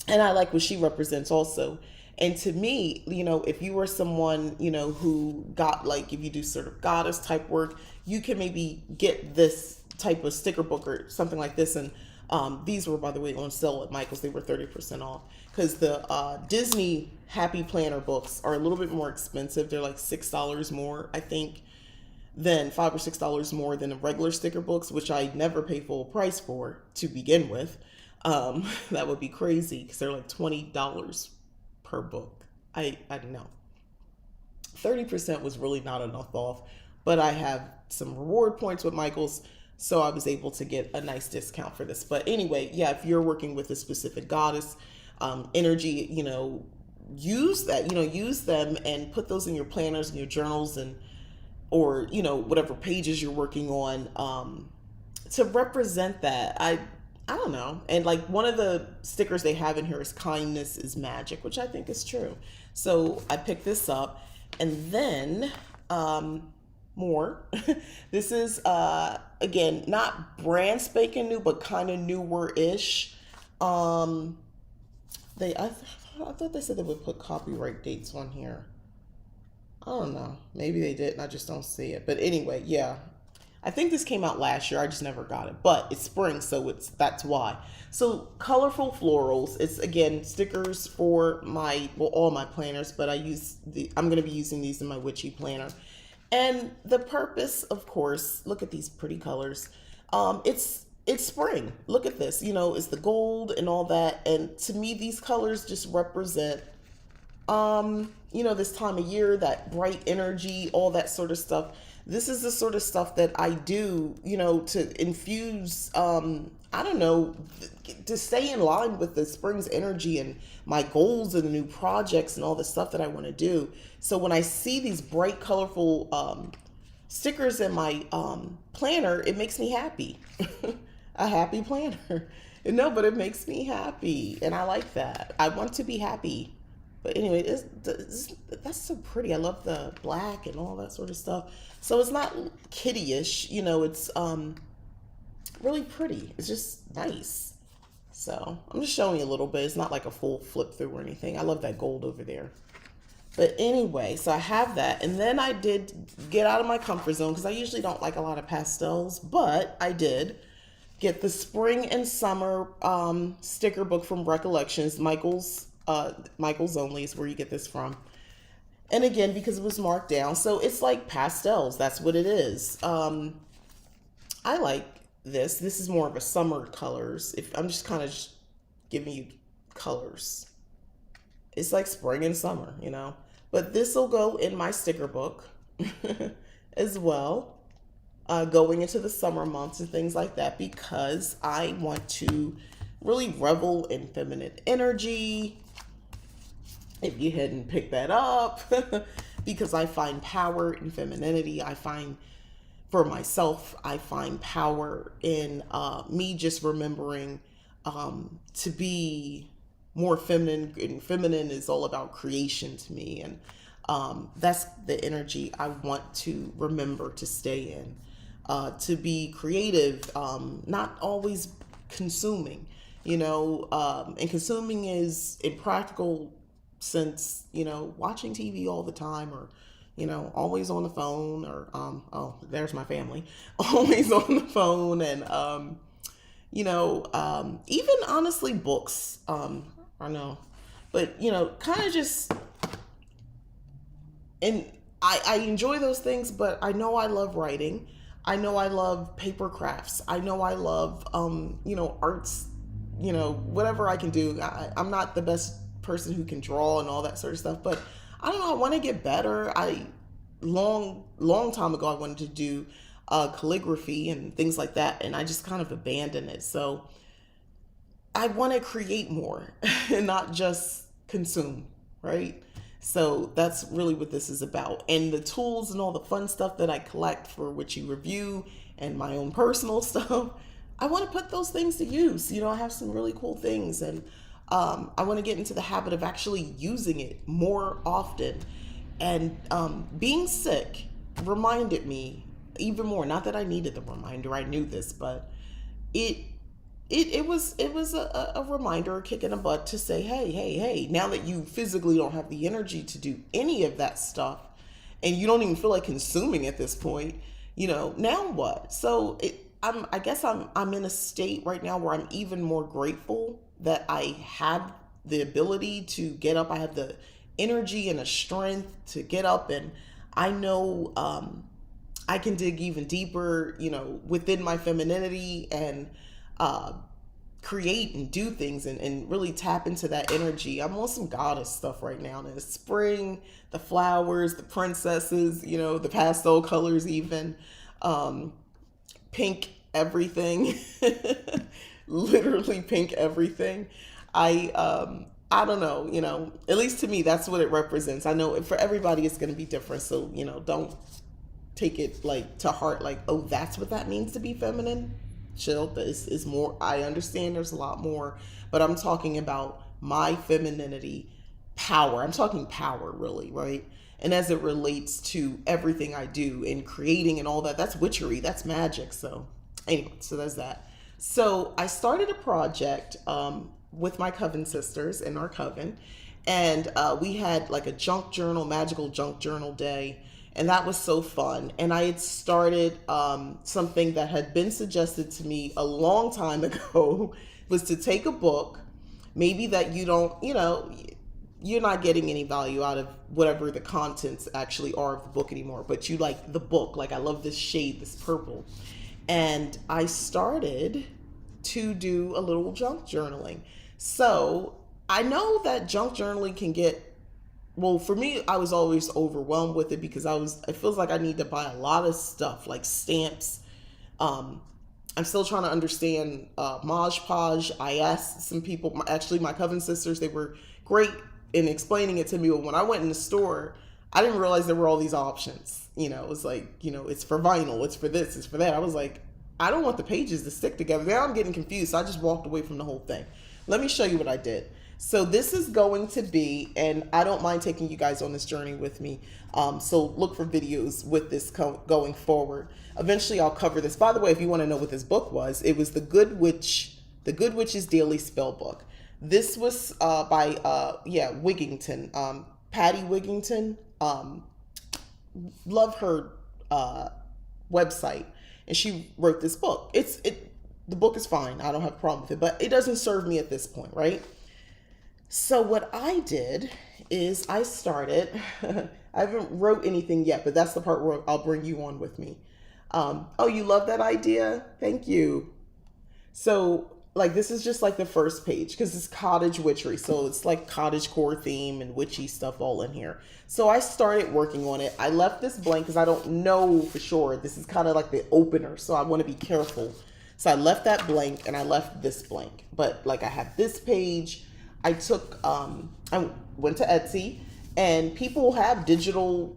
and I like what she represents also. And to me, if you were someone, who got, like, if you do sort of goddess type work, you can maybe get this type of sticker book or something like this. And these were, by the way, on sale at Michael's. They were 30% off because the Disney Happy Planner books are a little bit more expensive. They're like $6 more, I think, than $5 or $6 more than the regular sticker books, which I never pay full price for to begin with. That would be crazy because they're like $20 per book. I know 30% was really not enough off, but I have some reward points with Michael's, so I was able to get a nice discount for this. But anyway, yeah, if you're working with a specific goddess energy, use that, use them and put those in your planners and your journals and, or, whatever pages you're working on, to represent that. I don't know. And like one of the stickers they have in here is kindness is magic, which I think is true. So I picked this up, and then, more. This is, again, not brand spanking new, but kind of newer-ish. I thought they said they would put copyright dates on here. I don't know. Maybe they did, and I just don't see it. But anyway, yeah. I think this came out last year. I just never got it. But it's spring, so that's why. So colorful florals. It's, again, stickers for all my planners, but I'm going to be using these in my Witchy planner. And the purpose, of course, look at these pretty colors. It's spring. Look at this. It's the gold and all that. And to me, these colors just represent, this time of year, that bright energy, all that sort of stuff. This is the sort of stuff that I do, to infuse, to stay in line with the spring's energy and my goals and the new projects and all the stuff that I want to do. So when I see these bright, colorful stickers in my planner, it makes me happy. A happy planner. No, but it makes me happy. And I like that. I want to be happy. But anyway, that's so pretty. I love the black and all that sort of stuff. So it's not kiddie-ish, it's really pretty. It's just nice. So I'm just showing you a little bit. It's not like a full flip through or anything. I love that gold over there. But anyway, so I have that. And then I did get out of my comfort zone because I usually don't like a lot of pastels, but I did get the spring and summer sticker book from Recollections. Michael's Only is where you get this from. And again, because it was marked down, so it's like pastels. That's what it is. I like this is more of a summer colors. If I'm just kind of giving you colors, it's like spring and summer, you know. But this will go in my sticker book as well, going into the summer months and things like that, because I want to really revel in feminine energy. If you hadn't picked that up, because I find power in femininity. I find for myself, I find power in me just remembering to be more feminine. And feminine is all about creation to me. And that's the energy I want to remember to stay in. To be creative, not always consuming, you know, and consuming is in practical sense, you know, watching TV all the time, or, you know, always on the phone, or, oh, there's my family, always on the phone. And, you know, even honestly books, I know, but, you know, kind of just, and I enjoy those things, but I know I love writing. I know I love paper crafts. I know I love, you know, arts, you know, whatever I can do. I'm not the best person who can draw and all that sort of stuff, but I don't know. I want to get better. Long time ago, I wanted to do calligraphy and things like that, and I just kind of abandoned it. So I want to create more and not just consume, right? So that's really what this is about. And the tools and all the fun stuff that I collect for Witchy Review and my own personal stuff, I want to put those things to use. You know, I have some really cool things, and I want to get into the habit of actually using it more often. And being sick reminded me even more. Not that I needed the reminder, I knew this, but it was a reminder, a kick in the butt to say, hey, now that you physically don't have the energy to do any of that stuff, and you don't even feel like consuming at this point, you know, now what? So I guess I'm in a state right now where I'm even more grateful that I have the ability to get up. I have the energy and the strength to get up, and I know I can dig even deeper, you know, within my femininity, and create and do things, and really tap into that energy. I'm on some goddess stuff right now. And it's spring, the flowers, the princesses, you know, the pastel colors, even pink everything, literally pink everything. I don't know, you know, at least to me, that's what it represents. I know for everybody it's going to be different. So, you know, don't take it like to heart, like, oh, that's what that means to be feminine. Chill. This is more, I understand there's a lot more, but I'm talking about my femininity power. I'm talking power, really, right? And as it relates to everything I do in creating and all that, that's witchery, that's magic. So anyway, so there's that. So I started a project with my coven sisters in our coven, and we had like a junk journal, magical junk journal day. And that was so fun. And I had started something that had been suggested to me a long time ago, was to take a book, maybe that you don't, you know, you're not getting any value out of whatever the contents actually are of the book anymore, but you like the book. Like, I love this shade, this purple. And I started to do a little junk journaling. So I know that junk journaling can get, well, for me, I was always overwhelmed with it, because it feels like I need to buy a lot of stuff, like stamps. I'm still trying to understand Mod Podge. I asked some people, actually my coven sisters, they were great in explaining it to me. But when I went in the store, I didn't realize there were all these options. You know, it was like, you know, it's for vinyl, it's for this, it's for that. I was like, I don't want the pages to stick together. Now I'm getting confused. So I just walked away from the whole thing. Let me show you what I did. So this is going to be, and I don't mind taking you guys on this journey with me. So look for videos with this going forward. Eventually I'll cover this. By the way, if you want to know what this book was, it was The Good Witch's Daily Spell Book. This was by Wigington, Patty Wigington. Love her website, and she wrote this book. The book is fine. I don't have a problem with it, but it doesn't serve me at this point, right? So what I did is I started, I haven't wrote anything yet, but that's the part where I'll bring you on with me. Oh, you love that idea? Thank you. So, like, this is just like the first page because it's cottage witchery. So it's like cottage core theme and witchy stuff all in here. So I started working on it. I left this blank because I don't know for sure. This is kind of like the opener. So I want to be careful. So I left that blank and I left this blank. But like I have this page. I went to Etsy and people have digital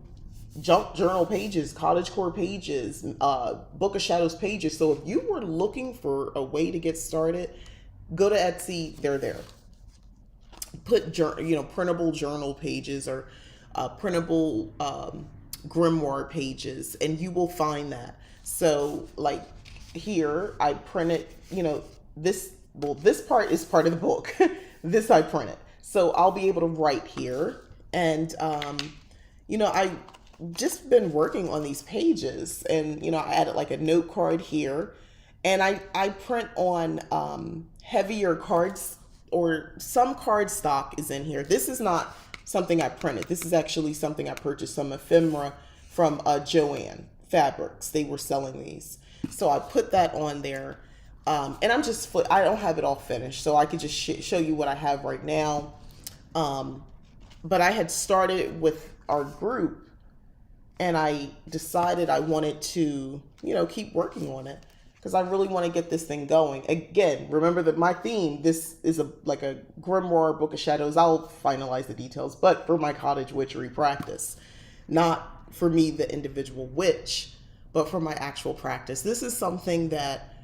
junk journal pages, cottage core pages, book of shadows pages. So if you were looking for a way to get started, go to Etsy. They're there. Put printable journal pages or printable grimoire pages, and you will find that. So like here, I printed. This. Well, this part is part of the book. This I printed, so I'll be able to write here, and I just been working on these pages, and I added like a note card here, and I print on heavier cards, or some card stock is in here. This is not something I printed. This is actually something I purchased, some ephemera from Joanne Fabrics. They were selling these, so I put that on there. And I don't have it all finished, so I could just show you what I have right now. But I had started with our group, and I decided I wanted to, keep working on it because I really want to get this thing going. Again, remember that my theme, this is like a grimoire, book of shadows. I'll finalize the details, but for my cottage witchery practice, not for me, the individual witch, but for my actual practice. This is something that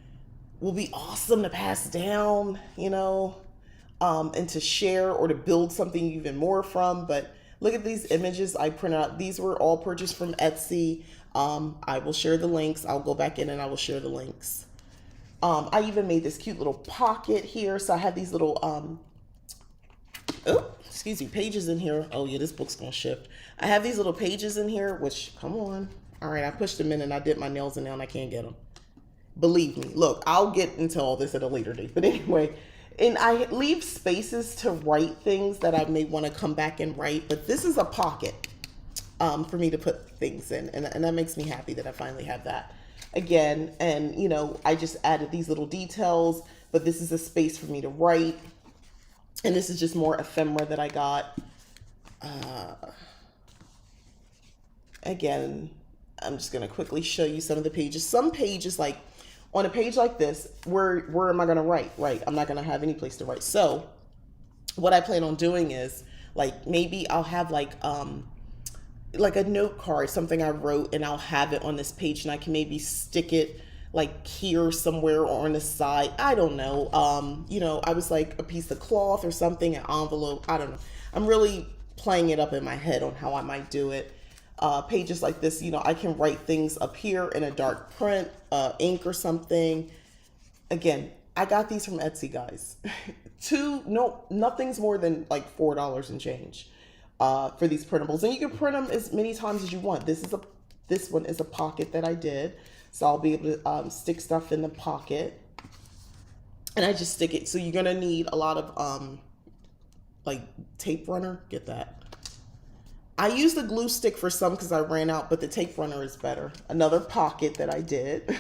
will be awesome to pass down, and to share or to build something even more from. But look at these images I printed out. These were all purchased from Etsy. I will share the links. I'll go back in and I will share the links. I even made this cute little pocket here. So I have these little, pages in here. Oh yeah, this book's gonna shift. I have these little pages in here, which, come on. All right, I pushed them in and I did my nails in now and I can't get them. Believe me. Look, I'll get into all this at a later date. But anyway, and I leave spaces to write things that I may want to come back and write. But this is a pocket for me to put things in. And that makes me happy that I finally have that again. And, I just added these little details. But this is a space for me to write. And this is just more ephemera that I got. Again, I'm just going to quickly show you some of the pages. Some pages, like on a page like this, where am I going to write? Right. I'm not going to have any place to write. So what I plan on doing is like, maybe I'll have like a note card, something I wrote, and I'll have it on this page, and I can maybe stick it like here somewhere or on the side. I don't know. I was like a piece of cloth or something, an envelope. I don't know. I'm really playing it up in my head on how I might do it. Pages like this, I can write things up here in a dark print, ink or something. Again, I got these from Etsy, guys. Nothing's more than like $4 and change for these printables, and you can print them as many times as you want. This one is a pocket that I did, so I'll be able to stick stuff in the pocket, and I just stick it. So you're gonna need a lot of like tape runner. Get that. I used the glue stick for some because I ran out, but the tape runner is better. Another pocket that I did.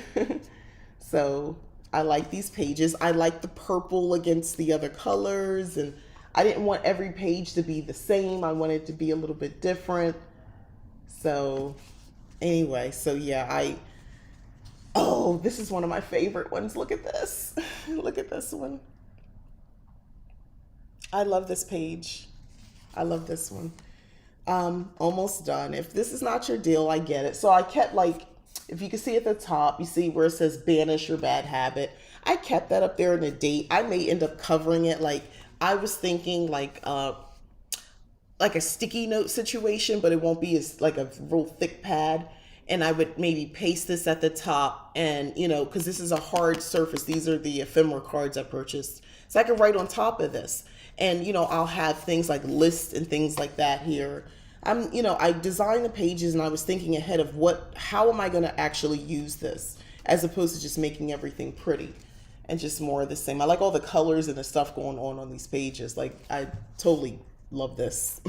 So I like these pages. I like the purple against the other colors, and I didn't want every page to be the same. I wanted it to be a little bit different. So anyway, so yeah, oh, this is one of my favorite ones. Look at this. Look at this one. I love this page. I love this one. Almost done. If this is not your deal, I get it. So I kept, like, if you can see at the top, you see where it says banish your bad habit. I kept that up there in the date. I may end up covering it. Like, I was thinking like a sticky note situation, but it won't be as like a real thick pad. And I would maybe paste this at the top, and because this is a hard surface. These are the ephemera cards I purchased, so I can write on top of this. And, I'll have things like lists and things like that here. I designed the pages, and I was thinking ahead of how am I going to actually use this, as opposed to just making everything pretty and just more of the same. I like all the colors and the stuff going on these pages. Like, I totally love this.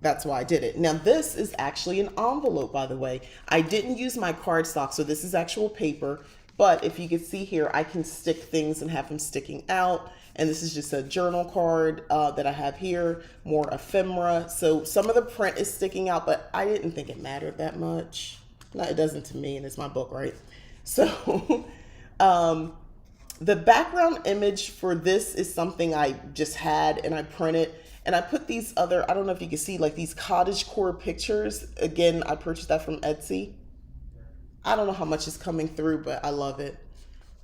That's why I did it. Now, this is actually an envelope, by the way. I didn't use my cardstock, so this is actual paper. But if you can see here, I can stick things and have them sticking out. And this is just a journal card that I have here, more ephemera. So some of the print is sticking out, but I didn't think it mattered that much. No, it doesn't to me, and it's my book, right? So the background image for this is something I just had and I printed. And I put these other, I don't know if you can see, like these cottagecore pictures. Again, I purchased that from Etsy. I don't know how much is coming through, but I love it.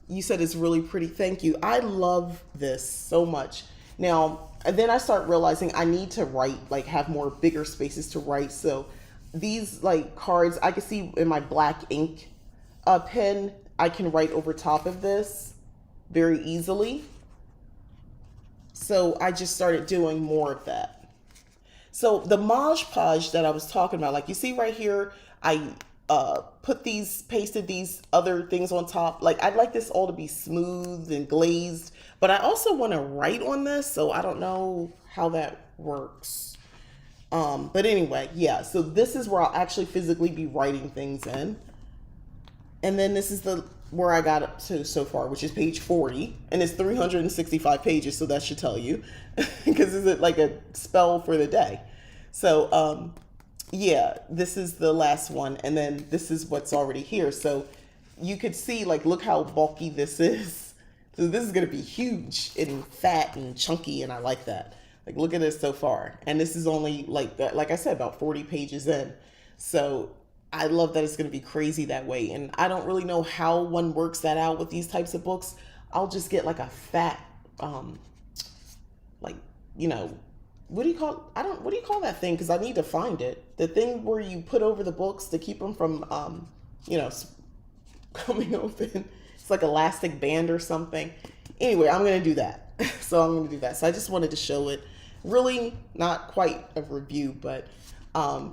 You said it's really pretty. Thank you. I love this so much. Now, and then I start realizing I need to write, like have more bigger spaces to write. So these like cards, I can see in my black ink pen, I can write over top of this very easily. So I just started doing more of that. So the Mod Podge that I was talking about, like you see right here, I pasted these other things on top. Like I'd like this all to be smooth and glazed, but I also want to write on this, so I don't know how that works. But anyway, yeah, so this is where I'll actually physically be writing things in. And then this is the where I got up to so far, which is page 40, and it's 365 pages, so that should tell you, because it's like a spell for the day. So yeah, this is the last one, and then this is what's already here. So you could see, like, look how bulky this is. So this is going to be huge and fat and chunky, and I like that. Like, look at this so far. And this is only, like I said, about 40 pages in. So I love that it's going to be crazy that way. And I don't really know how one works that out with these types of books. I'll just get, like, a fat, like, you know, what do you call that thing? Because I need to find it. The thing where you put over the books to keep them from, you know, coming open. It's like elastic band or something. Anyway, I'm going to do that. So I'm going to do that. So I just wanted to show it. Really not quite a review, but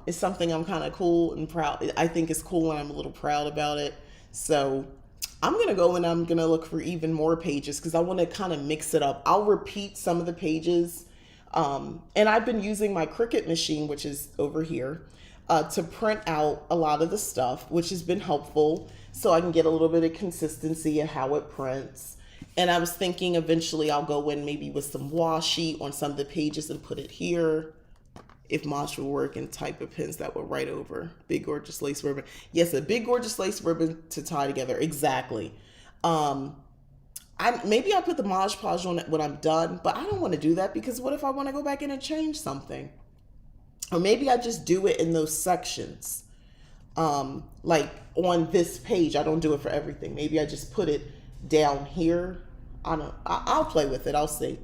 it's something I'm kind of cool and proud. I think it's cool and I'm a little proud about it. So I'm going to go and I'm going to look for even more pages because I want to kind of mix it up. I'll repeat some of the pages. And I've been using my Cricut machine, which is over here, to print out a lot of the stuff, which has been helpful. So I can get a little bit of consistency of how it prints. And I was thinking eventually I'll go in maybe with some washi on some of the pages and put it here. If Mosh will work, and type of pins that will write over. Big gorgeous lace ribbon. Yes, a big gorgeous lace ribbon to tie together. Exactly. Maybe I'll put the Mod Podge on it when I'm done, but I don't want to do that because what if I want to go back in and change something? Or maybe I just do it in those sections. Like on this page, I don't do it for everything. Maybe I just put it down here. I'll play with it. I'll see.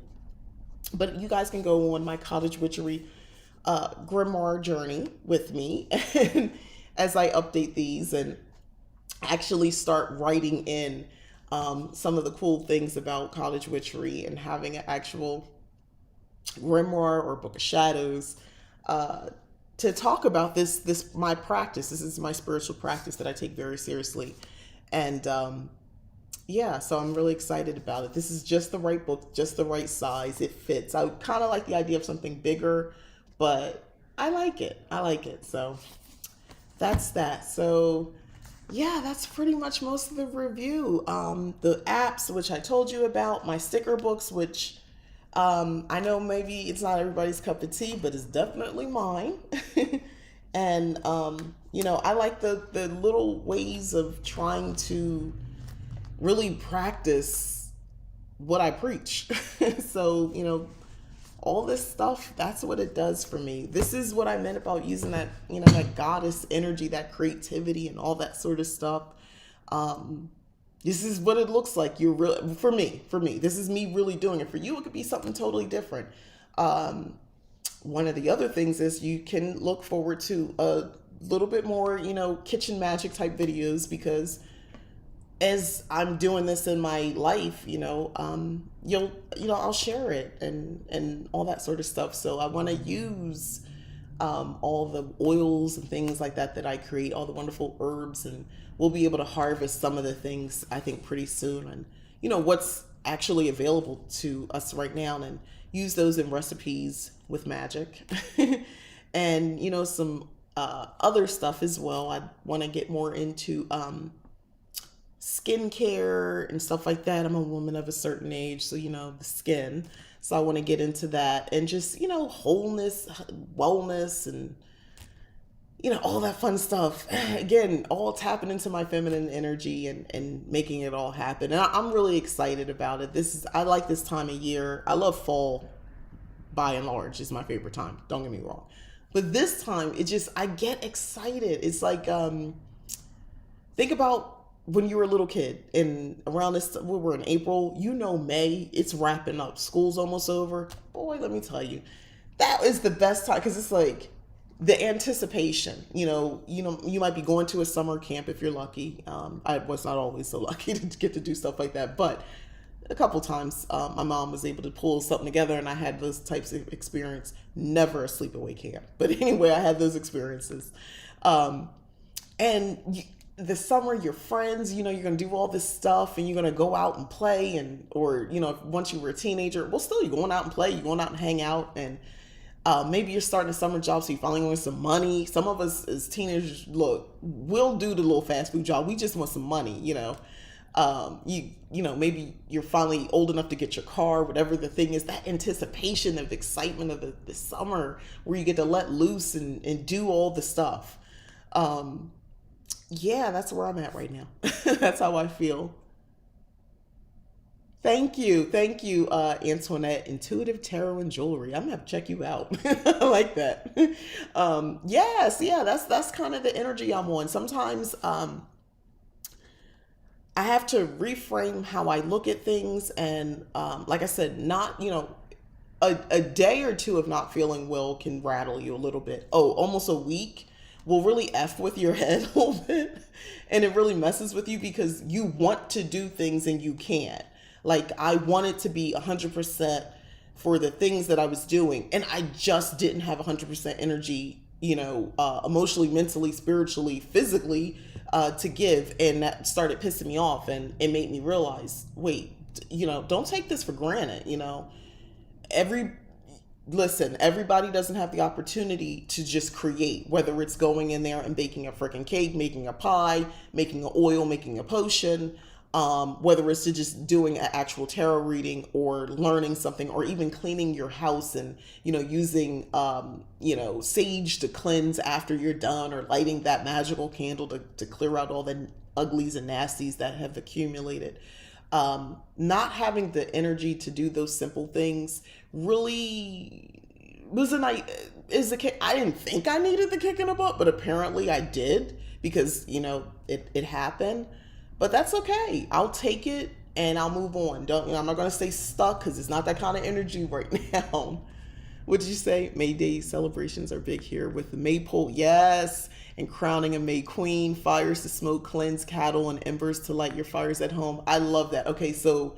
But you guys can go on my Cottage Witchery grimoire journey with me and as I update these and actually start writing in some of the cool things about Cottage Witchery and having an actual grimoire or book of shadows to talk about this my practice. This is my spiritual practice that I take very seriously. And yeah, so I'm really excited about it. This is just the right book, just the right size. It fits. I kind of like the idea of something bigger, but I like it. I like it. So that's that. So yeah, that's pretty much most of the review. The apps, which I told you about, my sticker books, which I know maybe it's not everybody's cup of tea, but it's definitely mine. And, you know, I like the little ways of trying to really practice what I preach. So, you know, all this stuff, that's what it does for me. This is what I meant about using that, you know, that goddess energy, that creativity and all that sort of stuff. This is what it looks like. You're really, for me, this is me really doing it. For you, it could be something totally different. One of the other things is you can look forward to a little bit more, you know, kitchen magic type videos, because as I'm doing this in my life, you know, I'll share it and all that sort of stuff. So I want to use all the oils and things like that I create, all the wonderful herbs, and we'll be able to harvest some of the things I think pretty soon, and you know what's actually available to us right now, and use those in recipes with magic. and some other stuff as well. I want to get more into skincare and stuff like that. I'm a woman of a certain age, so the skin. So I want to get into that, and just wholeness, wellness, and all that fun stuff. Again, all tapping into my feminine energy and making it all happen. And I'm really excited about it. I like this time of year. I love fall by and large. It's my favorite time. Don't get me wrong. But this time, I get excited. It's like, think about when you were a little kid and around this, we're in April, May, it's wrapping up. School's almost over. Boy, let me tell you, that is the best time, because it's like, the anticipation, you might be going to a summer camp if you're lucky. I was not always so lucky to get to do stuff like that, but a couple times my mom was able to pull something together, and I had those types of experience. Never a sleepaway camp, but anyway, I had those experiences. The summer, your friends, you're going to do all this stuff, and you're going to go out and play, or once you were a teenager, well, still, you're going out and play, you're going out and hang out, and maybe you're starting a summer job, so you're finally going some money. Some of us as teenagers, look, we'll do the little fast food job. We just want some money, maybe you're finally old enough to get your car, whatever the thing is. That anticipation of excitement of the summer, where you get to let loose and do all the stuff. Yeah, that's where I'm at right now. That's how I feel. Thank you. Antoinette, Intuitive Tarot and Jewelry. I'm gonna have to check you out. I like that. Yes, yeah, that's kind of the energy I'm on. Sometimes I have to reframe how I look at things, and like I said, not a day or two of not feeling well can rattle you a little bit. Oh, almost a week will really F with your head a little bit, and it really messes with you, because you want to do things and you can't. Like, I wanted to be 100% for the things that I was doing, and I just didn't have 100% energy, emotionally, mentally, spiritually, physically, to give. And that started pissing me off, and it made me realize, wait, don't take this for granted. Everybody doesn't have the opportunity to just create, whether it's going in there and baking a freaking cake, making a pie, making an oil, making a potion, whether it's to just doing an actual tarot reading, or learning something, or even cleaning your house and, using, sage to cleanse after you're done, or lighting that magical candle to clear out all the uglies and nasties that have accumulated. Not having the energy to do those simple things really was I didn't think I needed the kick in the butt, but apparently I did, because, it happened. But that's okay. I'll take it and I'll move on. I'm not going to stay stuck, because it's not that kind of energy right now. What did you say? May Day celebrations are big here with the maypole. Yes. And crowning a May Queen, fires to smoke, cleanse cattle, and embers to light your fires at home. I love that. Okay, so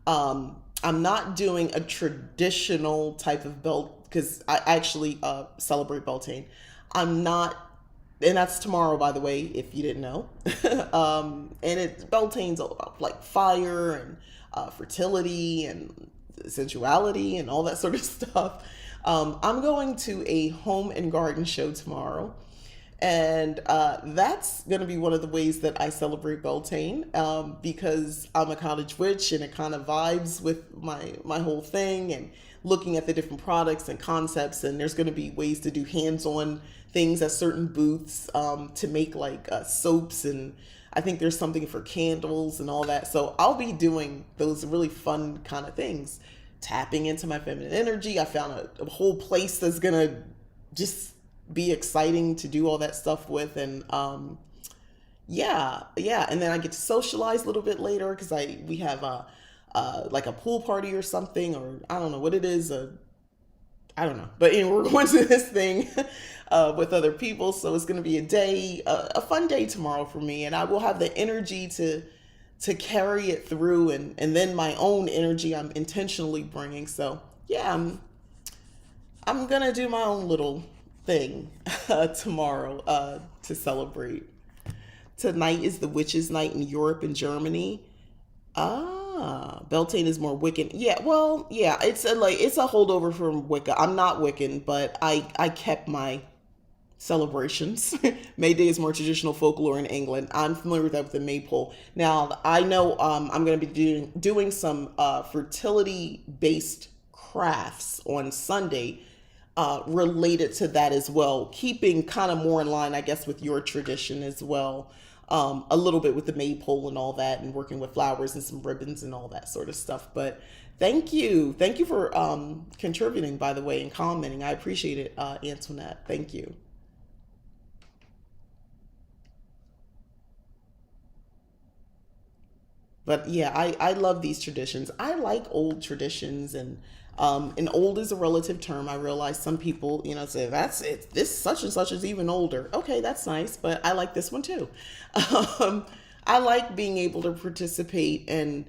I'm not doing a traditional type of belt, because I actually celebrate Beltane. I'm not. And that's tomorrow, by the way, if you didn't know. And Beltane's all about like fire and fertility and sensuality and all that sort of stuff. I'm going to a home and garden show tomorrow. And that's going to be one of the ways that I celebrate Beltane, because I'm a cottage witch, and it kind of vibes with my whole thing, and looking at the different products and concepts. And there's going to be ways to do hands-on things at certain booths, to make like soaps, and I think there's something for candles and all that. So I'll be doing those really fun kind of things, tapping into my feminine energy. I found a whole place that's going to just be exciting to do all that stuff with. And yeah, and then I get to socialize a little bit later, because we have like a pool party or something, or I don't know what it is. I don't know, but anyway, we're going to this thing with other people, so it's going to be a fun day tomorrow for me, and I will have the energy to carry it through, and then my own energy I'm intentionally bringing. So yeah, I'm gonna do my own little thing tomorrow to celebrate. Tonight is the Witches' Night in Europe and Germany. Beltane is more Wiccan. Yeah, well, yeah, it's a holdover from Wicca. I'm not Wiccan, but I kept my celebrations. May Day is more traditional folklore in England. I'm familiar with that with the maypole. Now I know I'm going to be doing some fertility based crafts on Sunday related to that as well, keeping kind of more in line, I guess, with your tradition as well. A little bit with the maypole and all that, and working with flowers and some ribbons and all that sort of stuff. But thank you for contributing, by the way, and commenting. I appreciate it, Antoinette. Thank you. But yeah, I love these traditions. I like old traditions, and old is a relative term. I realize some people, say that's it. This such and such is even older. Okay, that's nice, but I like this one too. Um, I like being able to participate and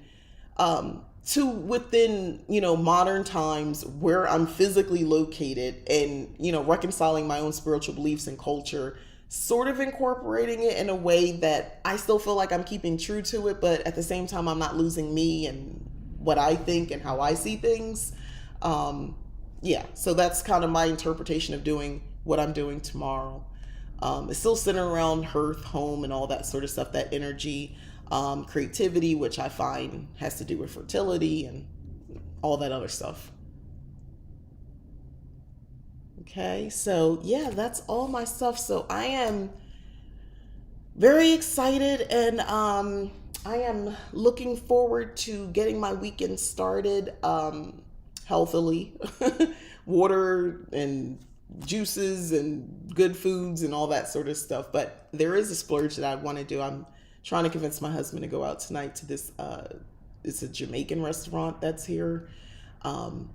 to within modern times where I'm physically located, and reconciling my own spiritual beliefs and culture, sort of incorporating it in a way that I still feel like I'm keeping true to it, but at the same time I'm not losing me and what I think and how I see things. um yeah, so that's kind of my interpretation of doing what I'm doing tomorrow. It's still centered around hearth, home, and all that sort of stuff, that energy, creativity, which I find has to do with fertility and all that other stuff. Okay, so yeah, that's all my stuff. So I am very excited, and I am looking forward to getting my weekend started healthily. Water and juices and good foods and all that sort of stuff. But there is a splurge that I want to do. I'm trying to convince my husband to go out tonight to this it's a Jamaican restaurant that's here. Um,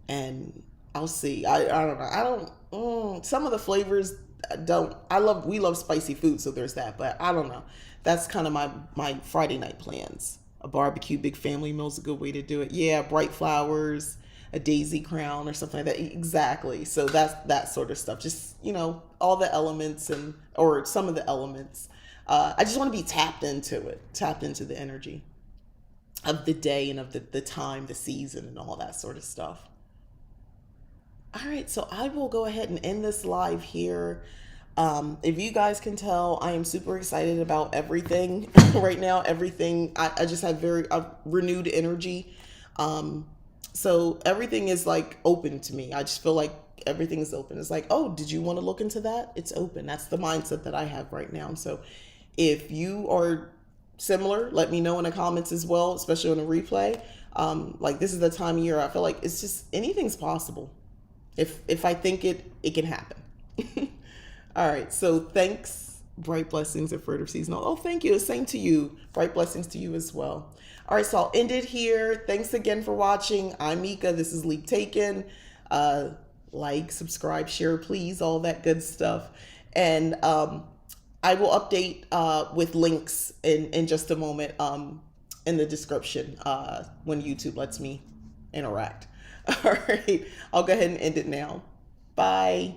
and I'll see. I don't know. I don't. Some of the flavors don't. We love spicy food, so there's that. But I don't know. That's kind of my Friday night plans. A barbecue, big family meal is a good way to do it. Yeah, bright flowers, a daisy crown or something like that. Exactly. So that's that sort of stuff. Just all the elements, and or some of the elements. I just want to be tapped into it, tapped into the energy of the day and of the time, the season, and all that sort of stuff. All right, so I will go ahead and end this live here. If you guys can tell, I am super excited about everything right now. Everything, I just have very renewed energy. So everything is like open to me. I just feel like everything is open. It's like, oh, did you want to look into that? It's open. That's the mindset that I have right now. So if you are similar, let me know in the comments as well, especially on the replay. Like, this is the time of year I feel like it's just anything's possible. If I think it can happen. All right. So thanks. Bright blessings and further seasonal. Oh, thank you. Same to you. Bright blessings to you as well. All right. So I'll end it here. Thanks again for watching. I'm Mika. This is Leap Taken. Like, subscribe, share, please, all that good stuff. And I will update with links in just a moment in the description when YouTube lets me interact. All right. I'll go ahead and end it now. Bye.